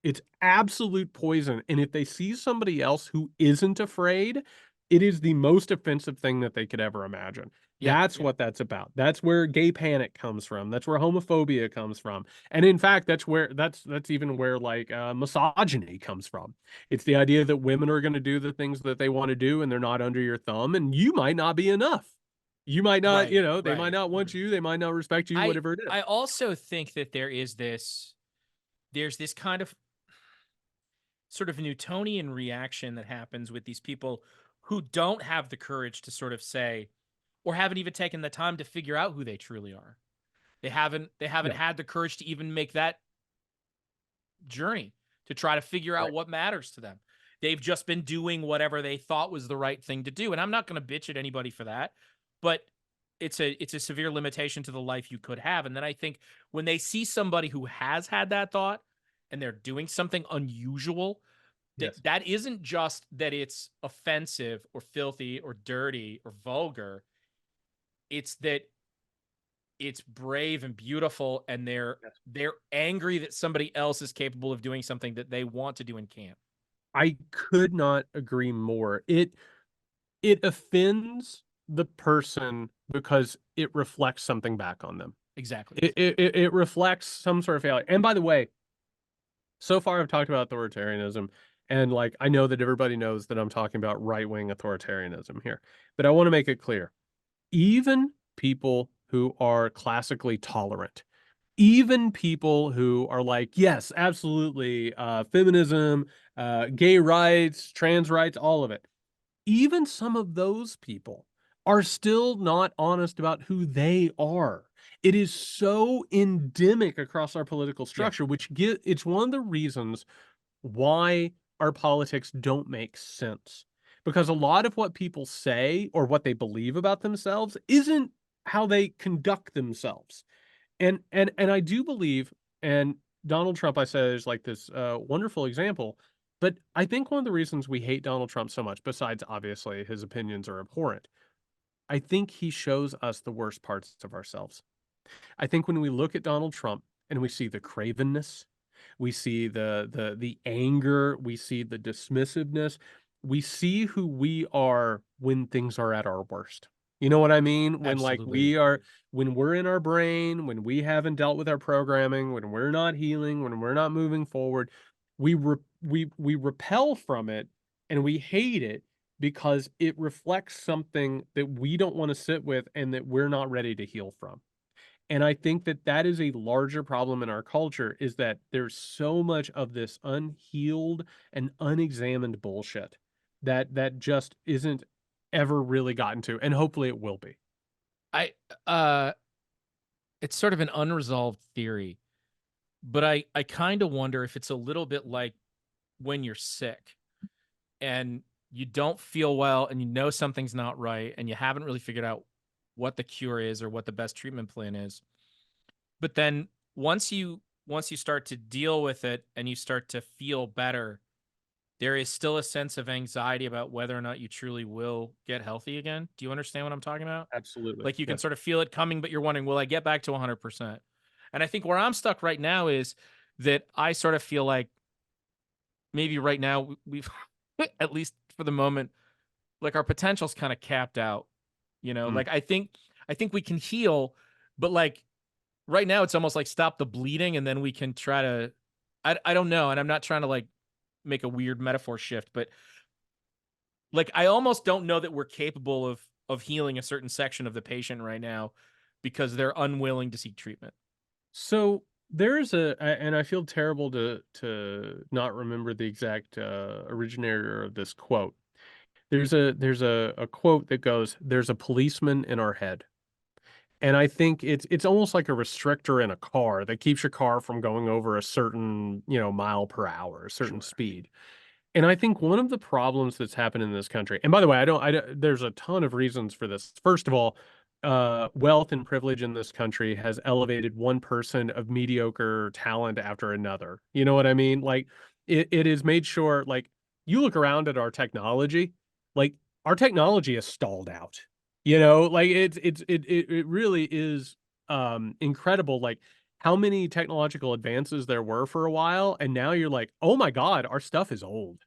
It's absolute poison. And if they see somebody else who isn't afraid, it is the most offensive thing that they could ever imagine. Yeah. That's what that's about. That's where gay panic comes from. That's where homophobia comes from. And in fact, that's even where like misogyny comes from. It's the idea that women are going to do the things that they want to do and they're not under your thumb and you might not be enough. You might not, Right. they might Right. not want you, they might not respect you, whatever it is. I also think that there's this kind of sort of Newtonian reaction that happens with these people who don't have the courage to sort of say, or haven't even taken the time to figure out who they truly are. They haven't Yeah. had the courage to even make that journey to try to figure out Right. what matters to them. They've just been doing whatever they thought was the right thing to do. And I'm not going to bitch at anybody for that, but it's a severe limitation to the life you could have. And then I think when they see somebody who has had that thought and they're doing something unusual, Yes. that isn't just that it's offensive or filthy or dirty or vulgar. It's that it's brave and beautiful, and they're angry that somebody else is capable of doing something that they want to do and can't. I could not agree more. It offends the person because it reflects something back on them. Exactly. It reflects some sort of failure. And by the way, so far I've talked about authoritarianism, and like I know that everybody knows that I'm talking about right-wing authoritarianism here, but I want to make it clear. Even people who are classically tolerant, even people who are like, yes, absolutely, feminism, gay rights, trans rights, all of it. Even some of those people are still not honest about who they are. It is so endemic across our political structure, it's one of the reasons why our politics don't make sense. Because a lot of what people say or what they believe about themselves isn't how they conduct themselves. And I do believe, and Donald Trump, I said, is like this wonderful example. But I think one of the reasons we hate Donald Trump so much, besides obviously his opinions are abhorrent, I think he shows us the worst parts of ourselves. I think when we look at Donald Trump and we see the cravenness, we see the anger, we see the dismissiveness, we see who we are when things are at our worst. You know what I mean? When like Absolutely. when we're in our brain, when we haven't dealt with our programming, when we're not healing, when we're not moving forward, we repel from it and we hate it because it reflects something that we don't want to sit with and that we're not ready to heal from. And I think that that is a larger problem in our culture is that there's so much of this unhealed and unexamined bullshit that just isn't ever really gotten to, and hopefully it will be. I it's sort of an unresolved theory, but I kind of wonder if it's a little bit like when you're sick and you don't feel well and you know something's not right and you haven't really figured out what the cure is or what the best treatment plan is. But then once you start to deal with it and you start to feel better, there is still a sense of anxiety about whether or not you truly will get healthy again. Do you understand what I'm talking about? Absolutely. Like you can Yes. sort of feel it coming, but you're wondering, will I get back to 100%? And I think where I'm stuck right now is that I sort of feel like maybe right now we've, at least for the moment, like our potential's kind of capped out. You know, Mm. like I think we can heal, but like right now it's almost like stop the bleeding and then we can try to I don't know, and I'm not trying to like make a weird metaphor shift, but like I almost don't know that we're capable of healing a certain section of the patient right now because they're unwilling to seek treatment. So there's and I feel terrible to not remember the exact originator of this quote. There's a quote that goes, "There's a policeman in our head." And I think it's almost like a restrictor in a car that keeps your car from going over a certain, mile per hour, a certain Sure. speed. And I think one of the problems that's happened in this country, and by the way, I don't there's a ton of reasons for this. First of all, wealth and privilege in this country has elevated one person of mediocre talent after another. You know what I mean? Like it has made sure, like, you look around at our technology, like our technology is stalled out. Like it really is incredible, like how many technological advances there were for a while, and now you're like, oh my God, our stuff is old.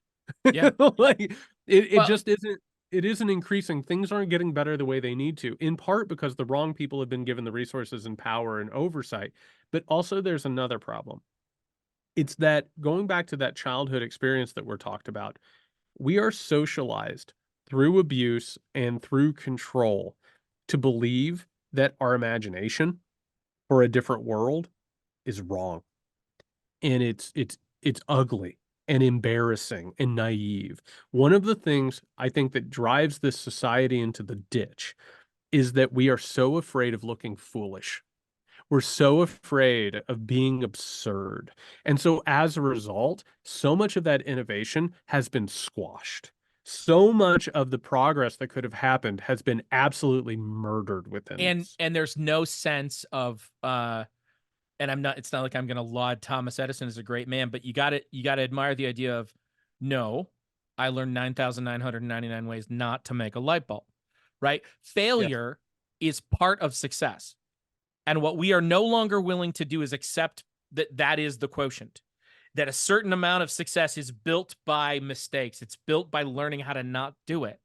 Yeah. Like it Well, just isn't increasing. Things aren't getting better the way they need to, in part because the wrong people have been given the resources and power and oversight. But also there's another problem. It's that going back to that childhood experience that we're talked about, we are socialized through abuse and through control to believe that our imagination for a different world is wrong. And it's ugly and embarrassing and naive. One of the things I think that drives this society into the ditch is that we are so afraid of looking foolish. We're so afraid of being absurd. And so as a result, so much of that innovation has been squashed. So much of the progress that could have happened has been absolutely murdered within and this. and there's no sense of and I'm not it's not like I'm going to laud Thomas Edison as a great man, but you got to admire the idea of no, I learned 9,999 ways not to make a light bulb, right? Yes. Failure is part of success. And what we are no longer willing to do is accept that that is the quotient, that a certain amount of success is built by mistakes. It's built by learning how to not do it.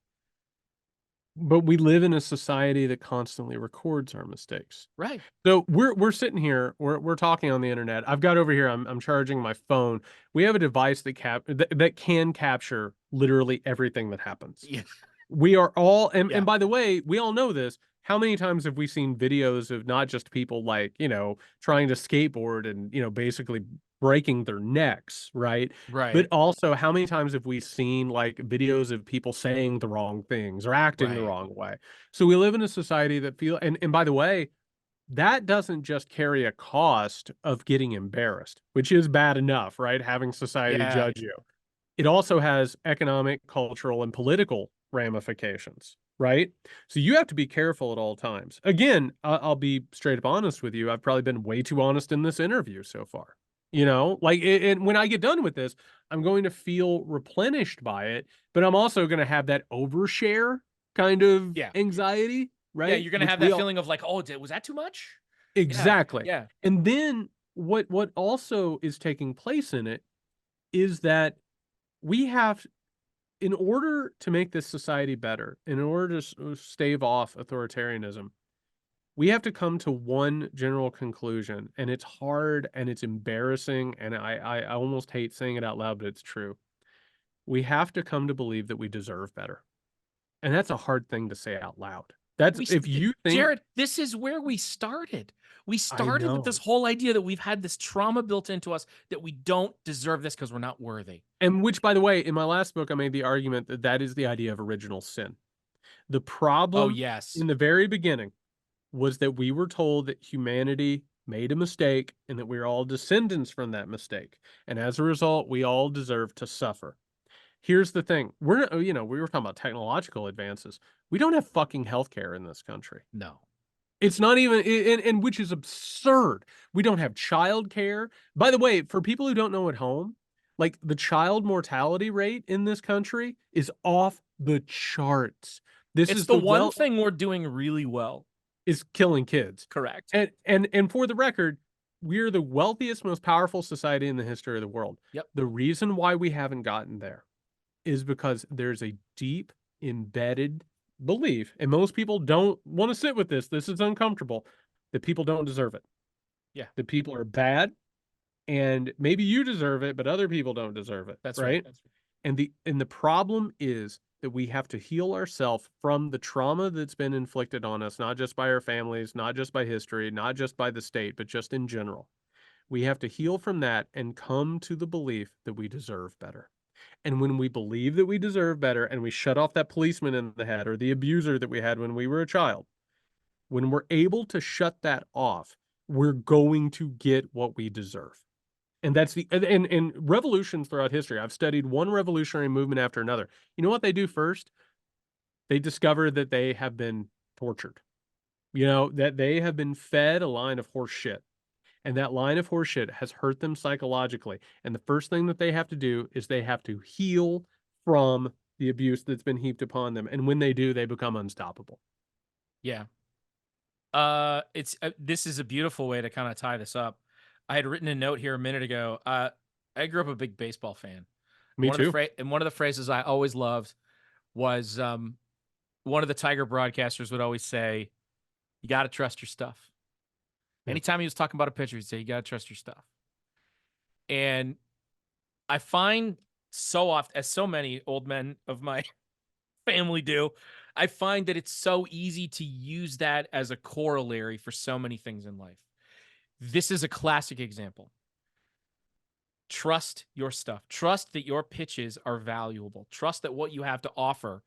But we live in a society that constantly records our mistakes. Right. So we're sitting here, we're talking on the internet. I've got over here, I'm charging my phone. We have a device that can capture literally everything that happens. Yeah. We are all, and Yeah. by the way, we all know this. How many times have we seen videos of not just people like, trying to skateboard and, basically breaking their necks, right? But Right. also, how many times have we seen like videos of people saying the wrong things or acting the Right. wrong way? So we live in a society that and by the way, that doesn't just carry a cost of getting embarrassed, which is bad enough, right? Having society Yeah. judge you. It also has economic, cultural, and political ramifications, right? So you have to be careful at all times. Again, I'll be straight up honest with you. I've probably been way too honest in this interview so far. You know, like when I get done with this, I'm going to feel replenished by it, but I'm also going to have that overshare kind of Yeah. anxiety, right? Yeah, you're gonna Which have we that all feeling of like, oh, was that too much? exactly. Yeah. And then what also is taking place in it is that we have, in order to make this society better, in order to stave off authoritarianism, we have to come to one general conclusion, and it's hard and it's embarrassing, and I almost hate saying it out loud, but it's true. We have to come to believe that we deserve better. And that's a hard thing to say out loud. That's if you think Jared, this is where we started. We I started with this know. whole idea that we've had this trauma built into us that we don't deserve this because we're not worthy. And which, by the way, in my last book, I made the argument that that is the idea of original sin. The Oh, problem yes. in the very beginning was that we were told that humanity made a mistake and that we're all descendants from that mistake. And as a result, we all deserve to suffer. Here's the thing. We were talking about technological advances. We don't have fucking healthcare in this country. No. It's not even, and which is absurd. We don't have childcare. By the way, for people who don't know at home, like the child mortality rate in this country is off the charts. This It's is the the one thing we're doing really well. is killing kids. Correct. And for the record, we're the wealthiest, most powerful society in the history of the world. Yep. The reason why we haven't gotten there is because there's a deep embedded belief, and most people don't want to sit with this. This is uncomfortable, that people don't deserve it. Yeah. That people are bad, and maybe you deserve it, but other people don't deserve it. That's right. That's right. And the problem is that we have to heal ourselves from the trauma that's been inflicted on us, not just by our families, not just by history, not just by the state, but just in general. We have to heal from that and come to the belief that we deserve better. And when we believe that we deserve better and we shut off that policeman in the head or the abuser that we had when we were a child, when we're able to shut that off, we're going to get what we deserve. And that's and revolutions throughout history. I've studied one revolutionary movement after another. You know what they do first? They discover that they have been tortured. You know, that they have been fed a line of horse shit. And that line of horseshit has hurt them psychologically. And the first thing that they have to do is they have to heal from the abuse that's been heaped upon them. And when they do, they become unstoppable. Yeah. It's this is a beautiful way to kind of tie this up. I had written a note here a minute ago. I grew up a big baseball fan. Me too. And one of the phrases I always loved was one of the Tiger broadcasters would always say, "You got to trust your stuff." Yeah. Anytime he was talking about a pitcher, he'd say, "You got to trust your stuff." And I find so often, as so many old men of my family do, I find that it's so easy to use that as a corollary for so many things in life. This is a classic example. Trust your stuff. Trust that your pitches are valuable. Trust that what you have to offer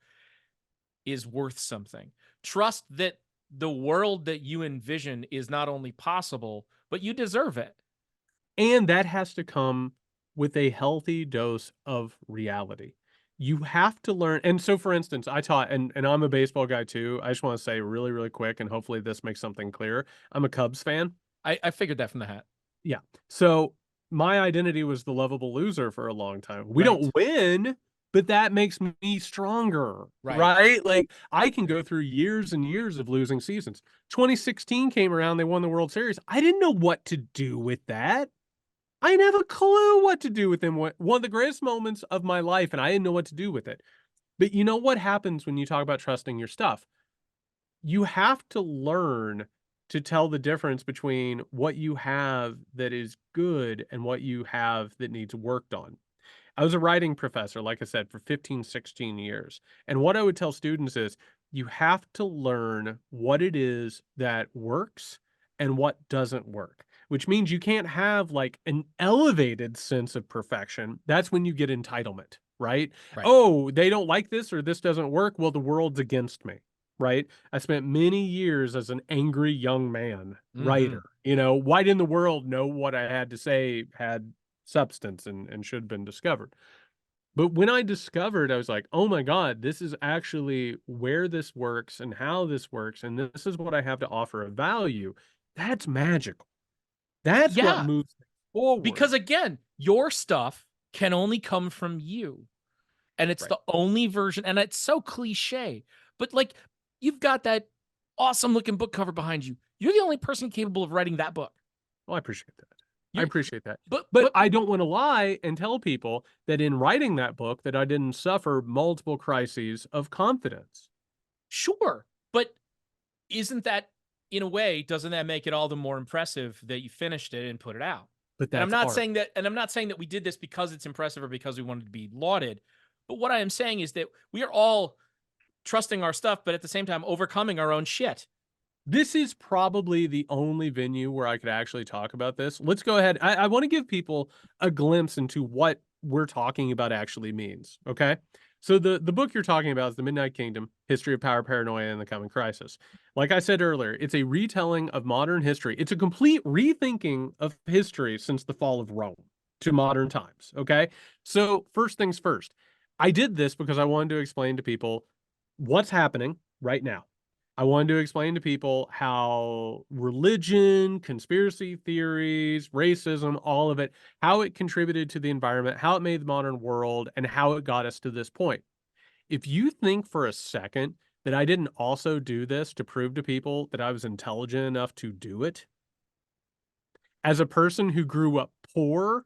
is worth something. Trust that the world that you envision is not only possible, but you deserve it. And that has to come with a healthy dose of reality. You have to learn. And so, for instance, I taught, and I'm a baseball guy too. I just want to say really, really quick, and hopefully this makes something clear. I'm a Cubs fan. I figured that from the hat. Yeah. So my identity was the lovable loser for a long time. We Right. don't win, but that makes me stronger, Right. right? Like I can go through years and years of losing seasons. 2016 came around, they won the World Series. I didn't know what to do with that. I didn't have a clue what to do with them. One of the greatest moments of my life, and I didn't know what to do with it. But you know what happens when you talk about trusting your stuff? You have to learn to tell the difference between what you have that is good and what you have that needs worked on. I was a writing professor, like I said, for 15, 16 years. And what I would tell students is you have to learn what it is that works and what doesn't work, which means you can't have like an elevated sense of perfection. That's when you get entitlement, right? Oh, they don't like this or this doesn't work. Well, the world's against me. Right. I spent many years as an angry young man writer. You know, why didn't the world know what I had to say had substance and should have been discovered? But when I discovered, I was like, oh my God, this is actually where this works and how this works. And this is what I have to offer of value. That's magical. That's what moves things Forward. Because again, your stuff can only come from you. And it's Right. the only version, and it's so cliche, but like, you've got that awesome looking book cover behind you. You're the only person capable of writing that book. Well, I appreciate that. I You- appreciate that. But But I don't want to lie and tell people that in writing that book that I didn't suffer multiple crises of confidence. sure, but isn't that, in a way, doesn't that make it all the more impressive that you finished it and put it out? But And I'm that's not art. saying that, and I'm not saying that we did this because it's impressive or because we wanted to be lauded. But what I am saying is that we are all trusting our stuff, but at the same time overcoming our own shit. This is probably the only venue where I could actually talk about this. Let's go ahead. I want to give people a glimpse into what we're talking about actually means. Okay. So the book you're talking about is The Midnight Kingdom, History of Power, Paranoia, and the Coming Crisis. Like I said earlier, it's a retelling of modern history. It's a complete rethinking of history since the fall of Rome to modern times. Okay. So first things first, I did this because I wanted to explain to people what's happening right now. I wanted to explain to people how religion, conspiracy theories, racism, all of it, how it contributed to the environment, how it made the modern world, and how it got us to this point. If you think for a second that I didn't also do this to prove to people that I was intelligent enough to do it, as a person who grew up poor,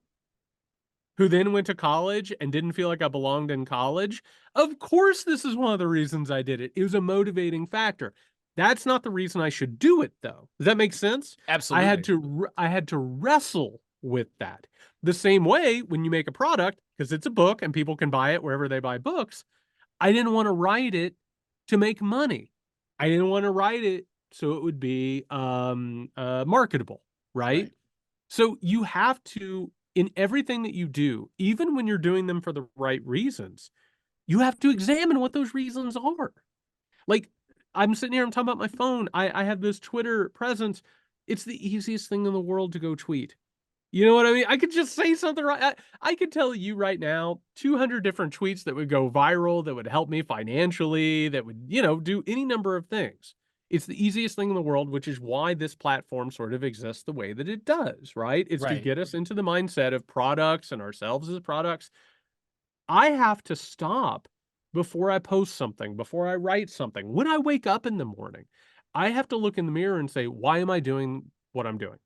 who then went to college and didn't feel like I belonged in college, of course this is one of the reasons I did it. It was a motivating factor. That's not the reason I should do it, though. Does that make sense? Absolutely. I had to wrestle with that. The same way when you make a product, because it's a book and people can buy it wherever they buy books, I didn't want to write it to make money. I didn't want to write it so it would be marketable, right? So you have to, in everything that you do, even when you're doing them for the right reasons, you have to examine what those reasons are. Like, I'm sitting here, I'm talking about my phone. I have this Twitter presence. It's the easiest thing in the world to go tweet. You know what I mean? I could just say something right. I could tell you right now 200 different tweets that would go viral, that would help me financially, that would, do any number of things. It's the easiest thing in the world, which is why this platform sort of exists the way that it does, right? It's to get us into the mindset of products and ourselves as products. I have to stop before I post something, before I write something. When I wake up in the morning, I have to look in the mirror and say, why am I doing what I'm doing?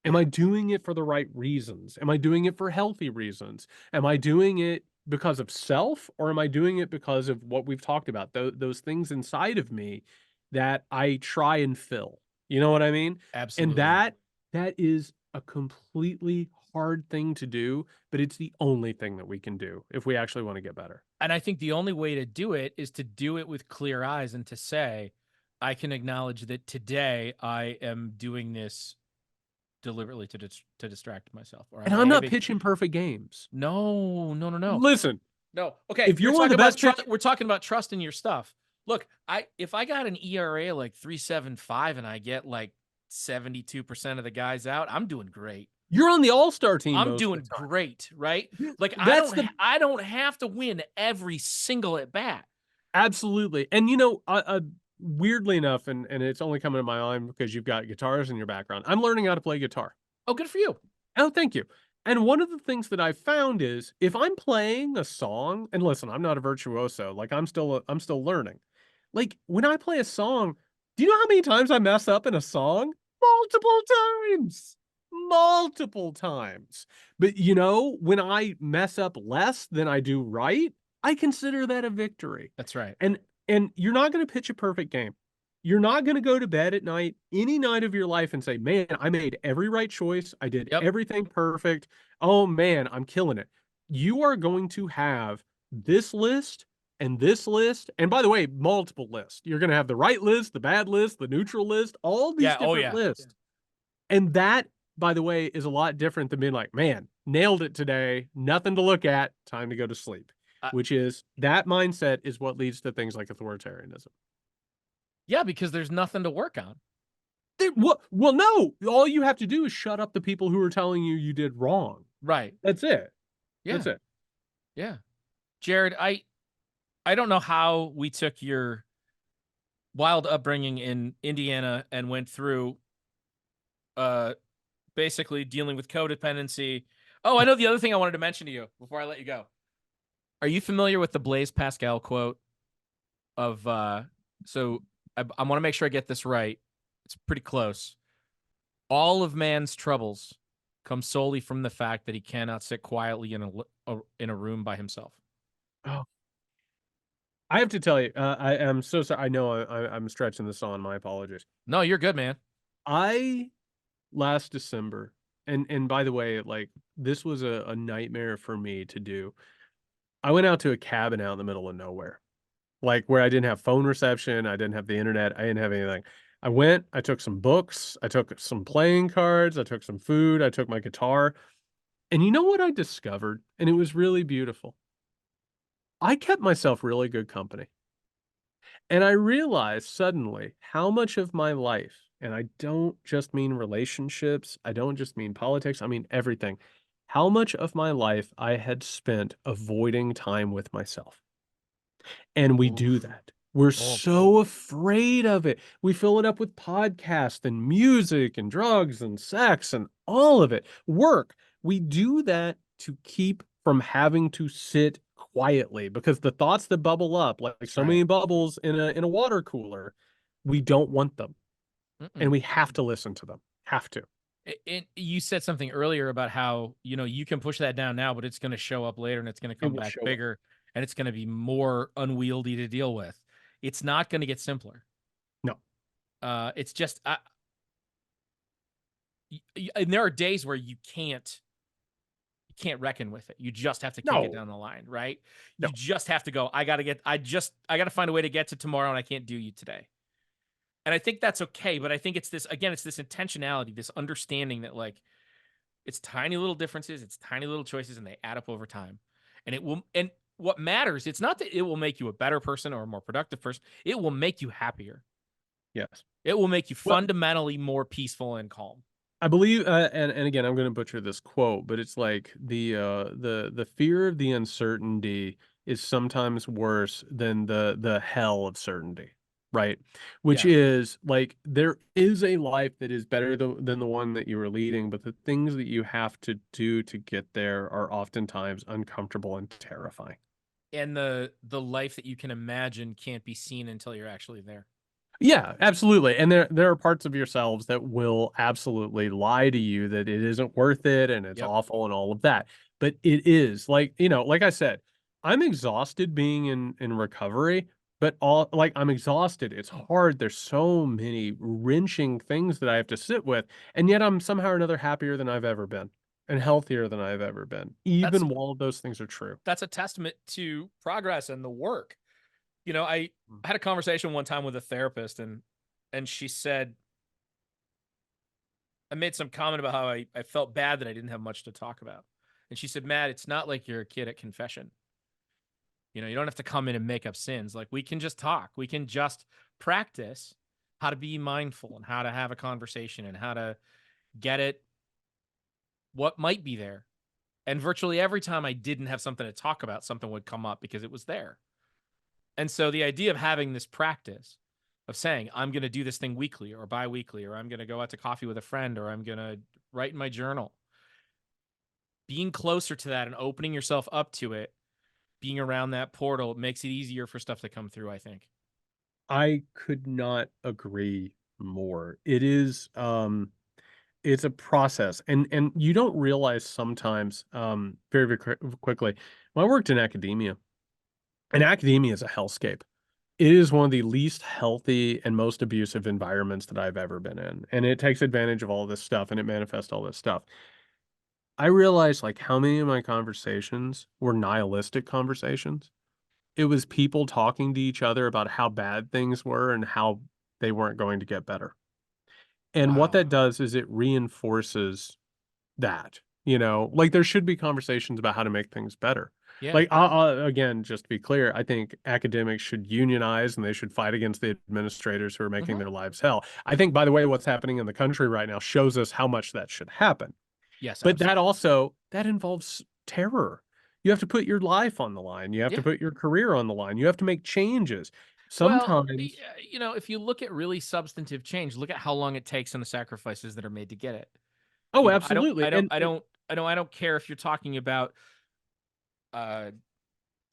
Am I doing it for the right reasons? Am I doing it for healthy reasons? Am I doing it because of self, or am I doing it because of what we've talked about, those things inside of me that I try and fill? You know what I mean? Absolutely. And that is a completely hard thing to do, but it's the only thing that we can do if we actually want to get better. And I think the only way to do it is to do it with clear eyes and to say, I can acknowledge that today I am doing this deliberately to distract myself. Or And I'm not pitching perfect games. No. Listen, no. Okay. if you're one of the best, we're talking about trust in your stuff. Look, if I got an ERA like 3.75 and I get like 72% of the guys out, I'm doing great. You're on the all-star team. I'm doing great, right? Like I don't have to win every single at bat. Absolutely. And weirdly enough, and it's only coming to my mind because you've got guitars in your background, I'm learning how to play guitar. Oh, good for you. Oh, thank you. And one of the things that I've found is if I'm playing a song, and listen, I'm not a virtuoso, like I'm still learning. Like when I play a song, do you know how many times I mess up in a song? Multiple times. But when I mess up less than I do right, I consider that a victory. That's right. And you're not going to pitch a perfect game. You're not going to go to bed at night, any night of your life, and say, man, I made every right choice. I did everything perfect. Oh, man, I'm killing it. You are going to have this list and this list. And by the way, multiple lists. You're going to have the right list, the bad list, the neutral list, all these different lists. And that, by the way, is a lot different than being like, man, nailed it today. Nothing to look at. Time to go to sleep. Which is, that mindset is what leads to things like authoritarianism. Yeah, because there's nothing to work on. Well, no. All you have to do is shut up the people who are telling you did wrong. Right. That's it. Yeah. That's it. Yeah. Jared, I don't know how we took your wild upbringing in Indiana and went through basically dealing with codependency. Oh, I know the other thing I wanted to mention to you before I let you go. Are you familiar with the Blaise Pascal quote of so I want to make sure I get this right. It's pretty close. All of man's troubles come solely from the fact that he cannot sit quietly in a room by himself. Oh, I have to tell you, I am so sorry. I know I'm stretching this on. My apologies. No, you're good, man. Last December, and by the way, like this was a nightmare for me to do. I went out to a cabin out in the middle of nowhere, like where I didn't have phone reception, I didn't have the internet, I didn't have anything. I went, I took some books, I took some playing cards, I took some food, I took my guitar, and you know what I discovered? And it was really beautiful. I kept myself really good company. And I realized suddenly how much of my life, and I don't just mean relationships, I don't just mean politics, I mean everything, how much of my life I had spent avoiding time with myself. And we do Oof. that. We're Oh, so afraid of it. We fill it up with podcasts and music and drugs and sex and all of it. Work. We do that to keep from having to sit quietly because the thoughts that bubble up, like so many bubbles in a water cooler, we don't want them. And we have to listen to them. Have to. You said something earlier about how, you can push that down now, but it's going to show up later and it's going to come back bigger and it's going to be more unwieldy to deal with. It's not going to get simpler. No. It's just, and there are days where you can't reckon with it. You just have to kick it down the line, right? No. You just have to go, I got to find a way to get to tomorrow and I can't do you today. And I think that's okay, but I think it's this intentionality, this understanding that like it's tiny little differences, it's tiny little choices, and they add up over time. And what matters, it's not that it will make you a better person or a more productive person. It will make you happier. Yes. It will make you fundamentally more peaceful and calm. I believe, and again, I'm going to butcher this quote, but it's like the fear of the uncertainty is sometimes worse than the hell of certainty, right? Which is like there is a life that is better than the one that you are leading, but the things that you have to do to get there are oftentimes uncomfortable and terrifying. And the life that you can imagine can't be seen until you're actually there. Yeah, absolutely. And there are parts of yourselves that will absolutely lie to you that it isn't worth it and it's awful and all of that. But it is like, like I said, I'm exhausted being in recovery, but I'm exhausted. It's hard. There's so many wrenching things that I have to sit with. And yet I'm somehow or another happier than I've ever been and healthier than I've ever been, even while all those things are true. That's a testament to progress and the work. I had a conversation one time with a therapist and she said, I made some comment about how I felt bad that I didn't have much to talk about. And she said, Matt, it's not like you're a kid at confession. You don't have to come in and make up sins. Like we can just talk. We can just practice how to be mindful and how to have a conversation and how to get it, what might be there. And virtually every time I didn't have something to talk about, something would come up because it was there. And so the idea of having this practice of saying, I'm going to do this thing weekly or bi-weekly, or I'm going to go out to coffee with a friend, or I'm going to write in my journal, being closer to that and opening yourself up to it, being around that portal makes it easier for stuff to come through, I think. I could not agree more. It is, it's a process and you don't realize sometimes, very, very quickly. When I worked in academia, and academia is a hellscape. It is one of the least healthy and most abusive environments that I've ever been in. And it takes advantage of all this stuff and it manifests all this stuff. I realized like how many of my conversations were nihilistic conversations. It was people talking to each other about how bad things were and how they weren't going to get better. And what that does is it reinforces that, like there should be conversations about how to make things better. Yeah. Like, again, just to be clear, I think academics should unionize and they should fight against the administrators who are making their lives hell. I think, by the way, what's happening in the country right now shows us how much that should happen. Yes. But that involves terror. You have to put your life on the line. You have to put your career on the line. You have to make changes. Sometimes, if you look at really substantive change, look at how long it takes and the sacrifices that are made to get it. Oh, You know, absolutely. I don't care if you're talking about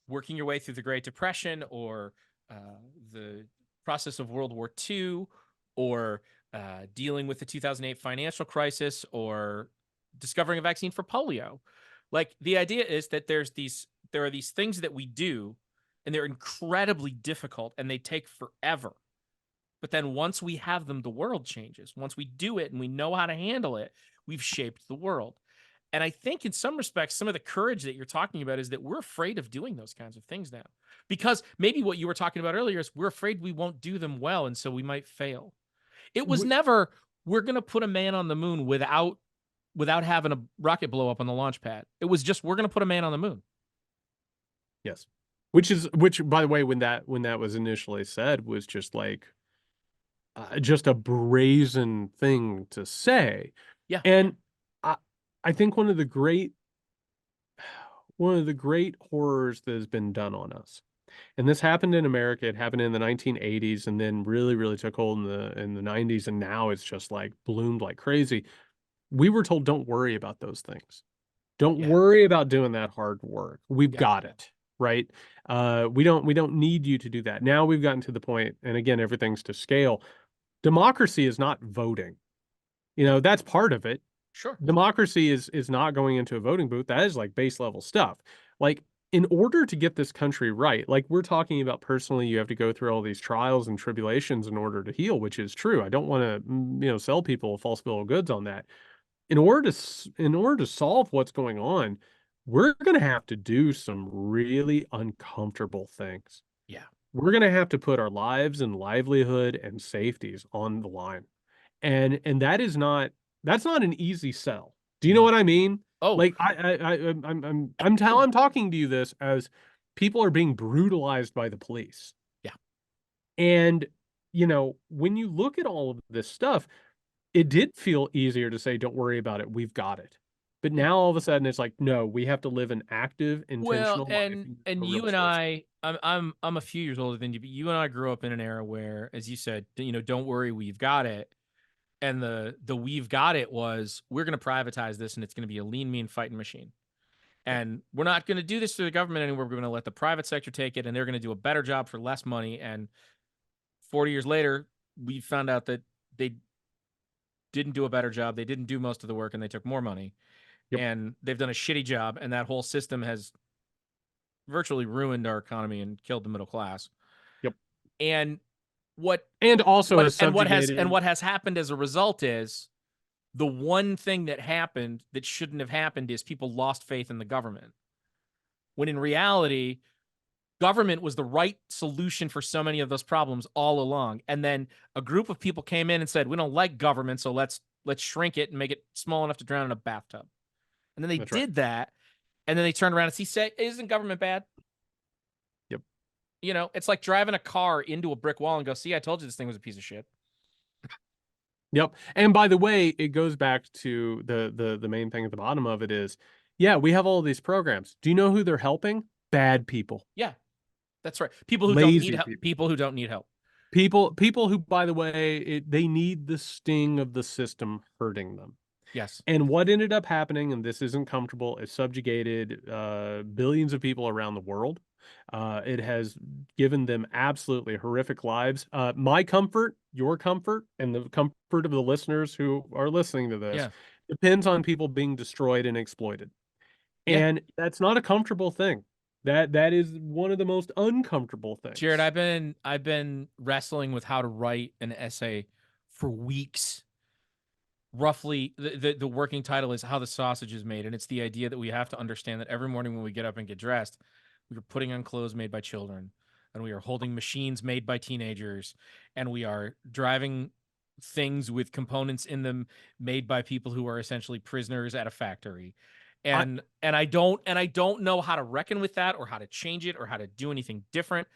working your way through the Great Depression or the process of World War II or dealing with the 2008 financial crisis or discovering a vaccine for polio. Like the idea is that there are these things that we do and they're incredibly difficult and they take forever. But then once we have them, the world changes. Once we do it and we know how to handle it, we've shaped the world. And I think in some respects, some of the courage that you're talking about is that we're afraid of doing those kinds of things now. Because maybe what you were talking about earlier is we're afraid we won't do them well. And so we might fail. It was never, we're going to put a man on the moon without having a rocket blow up on the launch pad. It was just, we're going to put a man on the moon. Yes. Which by the way, when that was initially said was just like, just a brazen thing to say. Yeah. And I think one of the great horrors that has been done on us, and this happened in America, it happened in the 1980s and then really, really took hold in the 90s, and now it's just like bloomed like crazy. We were told, don't worry about those things. Don't worry about doing that hard work. We've got it, right? We don't need you to do that. Now we've gotten to the point, and again, everything's to scale. Democracy is not voting. You know, that's part of it. Sure. Democracy is not going into a voting booth. That is like base level stuff. Like, in order to get this country right, like we're talking about personally, you have to go through all these trials and tribulations in order to heal, which is true. I don't want to, sell people a false bill of goods on that. In order to solve what's going on, we're going to have to do some really uncomfortable things. Yeah. We're going to have to put our lives and livelihood and safeties on the line. And that's not an easy sell. Do you know what I mean? Oh, like I'm talking to you this as people are being brutalized by the police. Yeah. And when you look at all of this stuff, it did feel easier to say, don't worry about it, we've got it. But now all of a sudden it's like, no, we have to live an active, intentional life. And you and I'm a few years older than you, but you and I grew up in an era where, as you said, don't worry, we've got it. And the we've got it was, we're going to privatize this and it's going to be a lean, mean fighting machine. And we're not going to do this through the government anymore. We're going to let the private sector take it and they're going to do a better job for less money. And 40 years later, we found out that they didn't do a better job. They didn't do most of the work and they took more money. Yep. And they've done a shitty job. And that whole system has virtually ruined our economy and killed the middle class. Yep. And what has happened as a result is, the one thing that happened that shouldn't have happened is people lost faith in the government. When in reality, government was the right solution for so many of those problems all along. And then a group of people came in and said, we don't like government, so let's shrink it and make it small enough to drown in a bathtub. And then they did that. And then they turned around and say, isn't government bad? Yep. It's like driving a car into a brick wall and go, see, I told you this thing was a piece of shit. Yep. And by the way, it goes back to the main thing at the bottom of it is, yeah, we have all these programs. Do you know who they're helping? Bad people. Yeah, that's right. People who don't need help. People who don't need help. People who, by the way, they need the sting of the system hurting them. Yes. And what ended up happening, and this isn't comfortable, it subjugated billions of people around the world. It has given them absolutely horrific lives. My comfort, your comfort, and the comfort of the listeners who are listening to this depends on people being destroyed and exploited. And that's not a comfortable thing. That is one of the most uncomfortable things. Jared, I've been wrestling with how to write an essay for weeks. Roughly, the working title is How the Sausage is Made, and it's the idea that we have to understand that every morning when we get up and get dressed, we are putting on clothes made by children, and we are holding machines made by teenagers, and we are driving things with components in them made by people who are essentially prisoners at a factory. And I don't know how to reckon with that or how to change it or how to do anything different.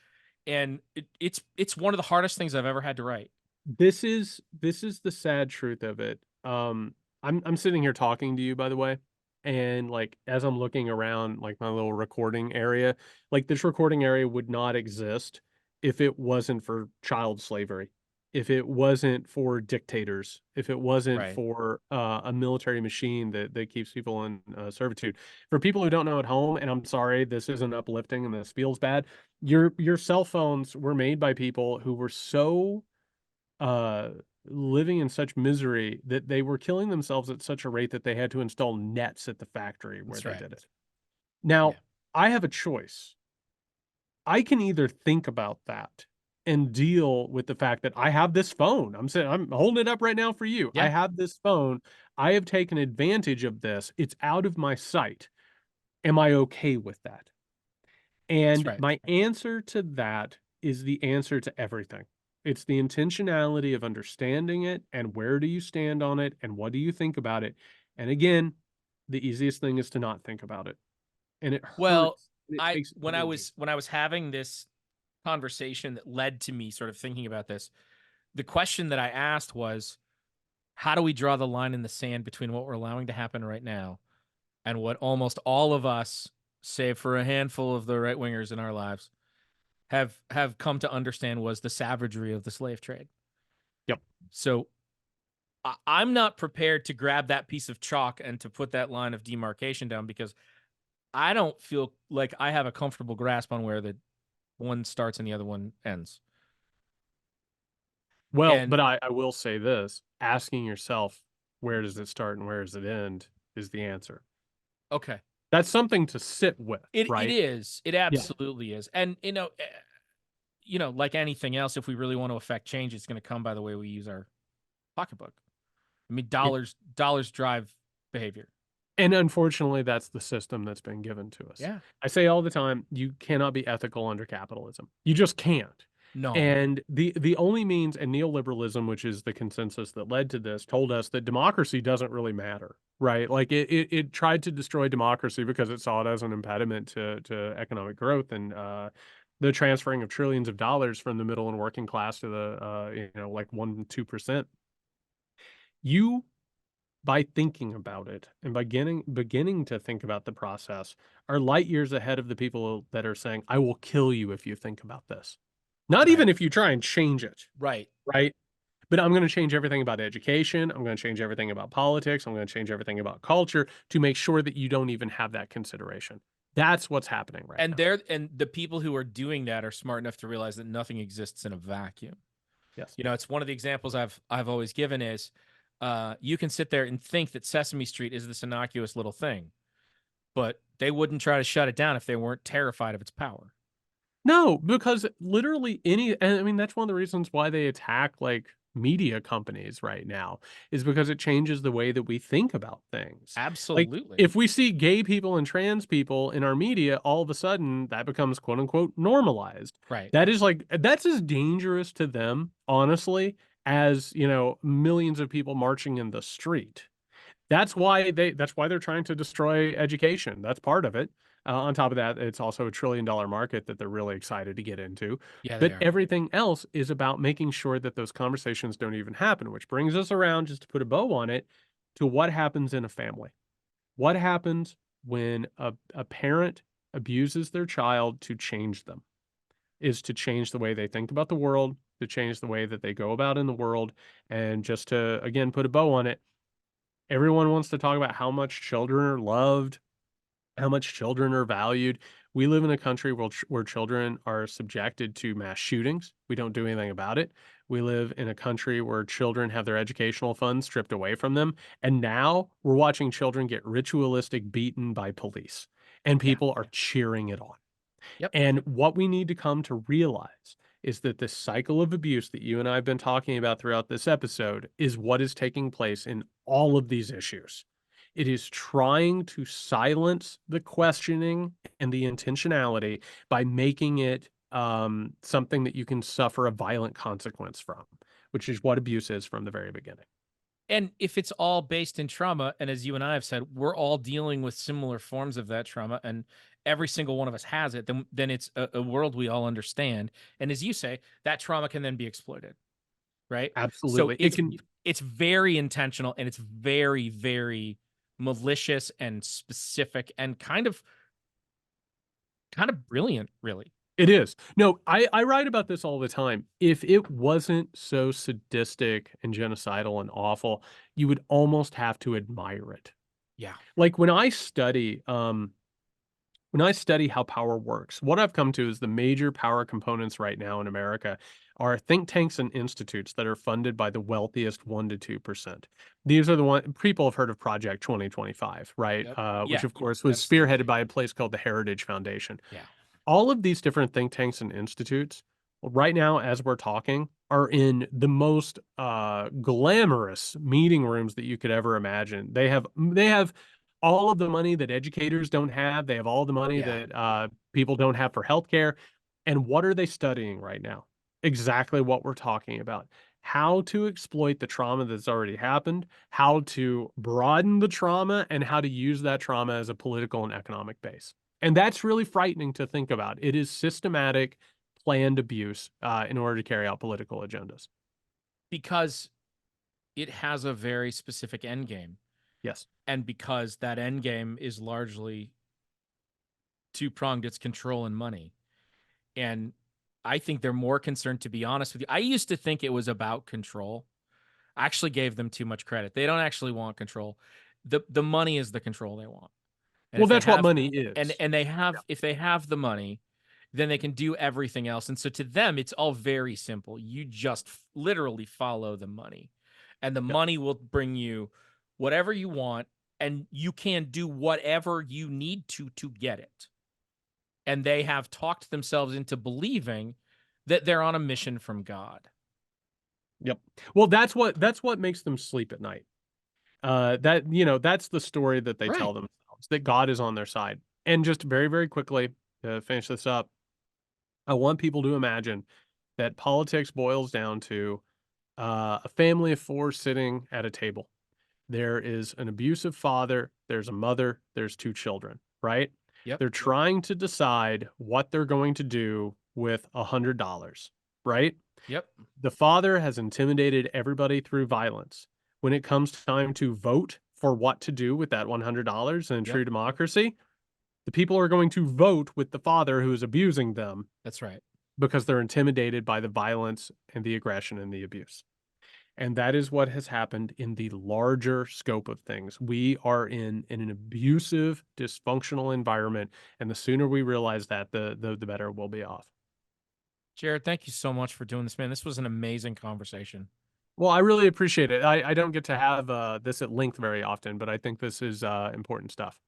And it's one of the hardest things I've ever had to write. This is the sad truth of it. I'm sitting here talking to you, by the way, and like as I'm looking around like my little recording area, like this recording area would not exist if it wasn't for child slavery. if it wasn't for dictators, if it wasn't Right. for a military machine that keeps people in servitude. For people who don't know at home, and I'm sorry, this isn't uplifting and this feels bad, your cell phones were made by people who were so uh, living in such misery that they were killing themselves at such a rate that they had to install nets at the factory where That's they right. did it. Now, Yeah. I have a choice. I can either think about that and deal with the fact that I have this phone. I'm holding it up right now for you. I Yeah. have this phone. I have taken advantage of this. It's out of my sight. Am I okay with that? That's And right. my answer to that is the answer to everything. It's the intentionality of understanding it and where do you stand on it and what do you think about it. And again, the easiest thing is to not think about it. And it Well, hurts. And it takes when energy. I was having this conversation that led to me sort of thinking about this, the question that I asked was, how do we draw the line in the sand between what we're allowing to happen right now and what almost all of us, save for a handful of the right wingers in our lives, have come to understand was the savagery of the slave trade. Yep. So I'm not prepared to grab that piece of chalk and to put that line of demarcation down because I don't feel like I have a comfortable grasp on where the one starts and the other one ends. Well, And but I will say this, asking yourself, where does it start and where does it end is the answer. okay, That's something to sit with, it right? is. It Yeah. absolutely is. And like anything else, if we really want to affect change, it's going to come by the way we use our pocketbook. I mean, It, dollars drive behavior. and unfortunately, that's the system that's been given to us. Yeah. I say all the time, you cannot be ethical under capitalism. You just can't. No. And the only means, and neoliberalism, which is the consensus that led to this, told us that democracy doesn't really matter, right? Like it tried to destroy democracy because it saw it as an impediment to economic growth and the transferring of trillions of dollars from the middle and working class to the like 1-2%. You, by thinking about it and by beginning to think about the process, are light years ahead of the people that are saying, I will kill you if you think about this. Not Right. even if you try and change it, Right. right? But I'm going to change everything about education. I'm going to change everything about politics. I'm going to change everything about culture to make sure that you don't even have that consideration. That's what's happening right now. And the people who are doing that are smart enough to realize that nothing exists in a vacuum. Yes. It's one of the examples I've always given is you can sit there and think that Sesame Street is this innocuous little thing, but they wouldn't try to shut it down if they weren't terrified of its power. No, because literally and I mean, that's one of the reasons why they attack like media companies right now is because it changes the way that we think about things. Like Absolutely. if we see gay people and trans people in our media, all of a sudden that becomes quote unquote normalized. Right. That is like, that's as dangerous to them, honestly, as, millions of people marching in the street. That's why they're trying to destroy education. That's part of it. On top of that, it's also a $1 trillion market that they're really excited to get into. Yeah, they But are. everything else is about making sure that those conversations don't even happen, which brings us around, just to put a bow on it, to what happens in a family. What happens when a parent abuses their child to change them, is to change the way they think about the world, to change the way that they go about in the world. And just to, again, put a bow on it, everyone wants to talk about how much children are loved, how much children are valued. We live in a country where children are subjected to mass shootings. We don't do anything about it. We live in a country where children have their educational funds stripped away from them. And now we're watching children get ritualistic beaten by police, and Yeah. people are cheering it on. Yep. And what we need to come to realize is that this cycle of abuse that you and I have been talking about throughout this episode is what is taking place in all of these issues. It is trying to silence the questioning and the intentionality by making it something that you can suffer a violent consequence from, which is what abuse is from the very beginning. And if it's all based in trauma, and as you and I have said, we're all dealing with similar forms of that trauma, and every single one of us has it, then it's a world we all understand. And as you say, that trauma can then be exploited, right? So Absolutely. It can. it's very intentional and it's very, very malicious and specific and kind of brilliant, really. It is. No, I write about this all the time. If it wasn't so sadistic and genocidal and awful, you would almost have to admire it. Yeah. Like when I study how power works, what I've come to is the major power components right now in America are think tanks and institutes that are funded by the wealthiest 1 to 2%. These are the one people have heard of Project 2025, right? Yep. Which Yeah. of course was Absolutely. spearheaded by a place called the Heritage Foundation. Yeah. All of these different think tanks and institutes, right now, as we're talking, are in the most glamorous meeting rooms that you could ever imagine. They have all of the money that educators don't have. They have all the money Yeah. that people don't have for healthcare. And what are they studying right now? Exactly what we're talking about. How to exploit the trauma that's already happened, how to broaden the trauma, and how to use that trauma as a political and economic base. And that's really frightening to think about. It is systematic, planned abuse in order to carry out political agendas. Because it has a very specific end game. Yes. And because that end game is largely two-pronged, it's control and money. And I think they're more concerned, to be honest with you. I used to think it was about control. I actually gave them too much credit. They don't actually want control. The money is the control they want. And Well, if they that's what have money is. and they have if they have the money, then they can do everything else. And so to them, it's all very simple. You just literally follow the money. And the Yep. money will bring you whatever you want, and you can do whatever you need to get it. And they have talked themselves into believing that they're on a mission from God. Yep. Well, that's what makes them sleep at night. That's the story that they tell Right. themselves, that God is on their side. And just very, very quickly to finish this up, I want people to imagine that politics boils down to a family of four sitting at a table. There is an abusive father, there's a mother, there's two children, right? Yep. They're trying to decide what they're going to do with $100, right? Yep. The father has intimidated everybody through violence. When it comes time to vote for what to do with that $100 in true Yep. democracy, the people are going to vote with the father who is abusing them That's right. because they're intimidated by the violence and the aggression and the abuse. And that is what has happened in the larger scope of things. We are in an abusive, dysfunctional environment, and the sooner we realize that, the better we'll be off. Jared, thank you so much for doing this, man. This was an amazing conversation. Well, I really appreciate it. I don't get to have this at length very often, but I think this is important stuff.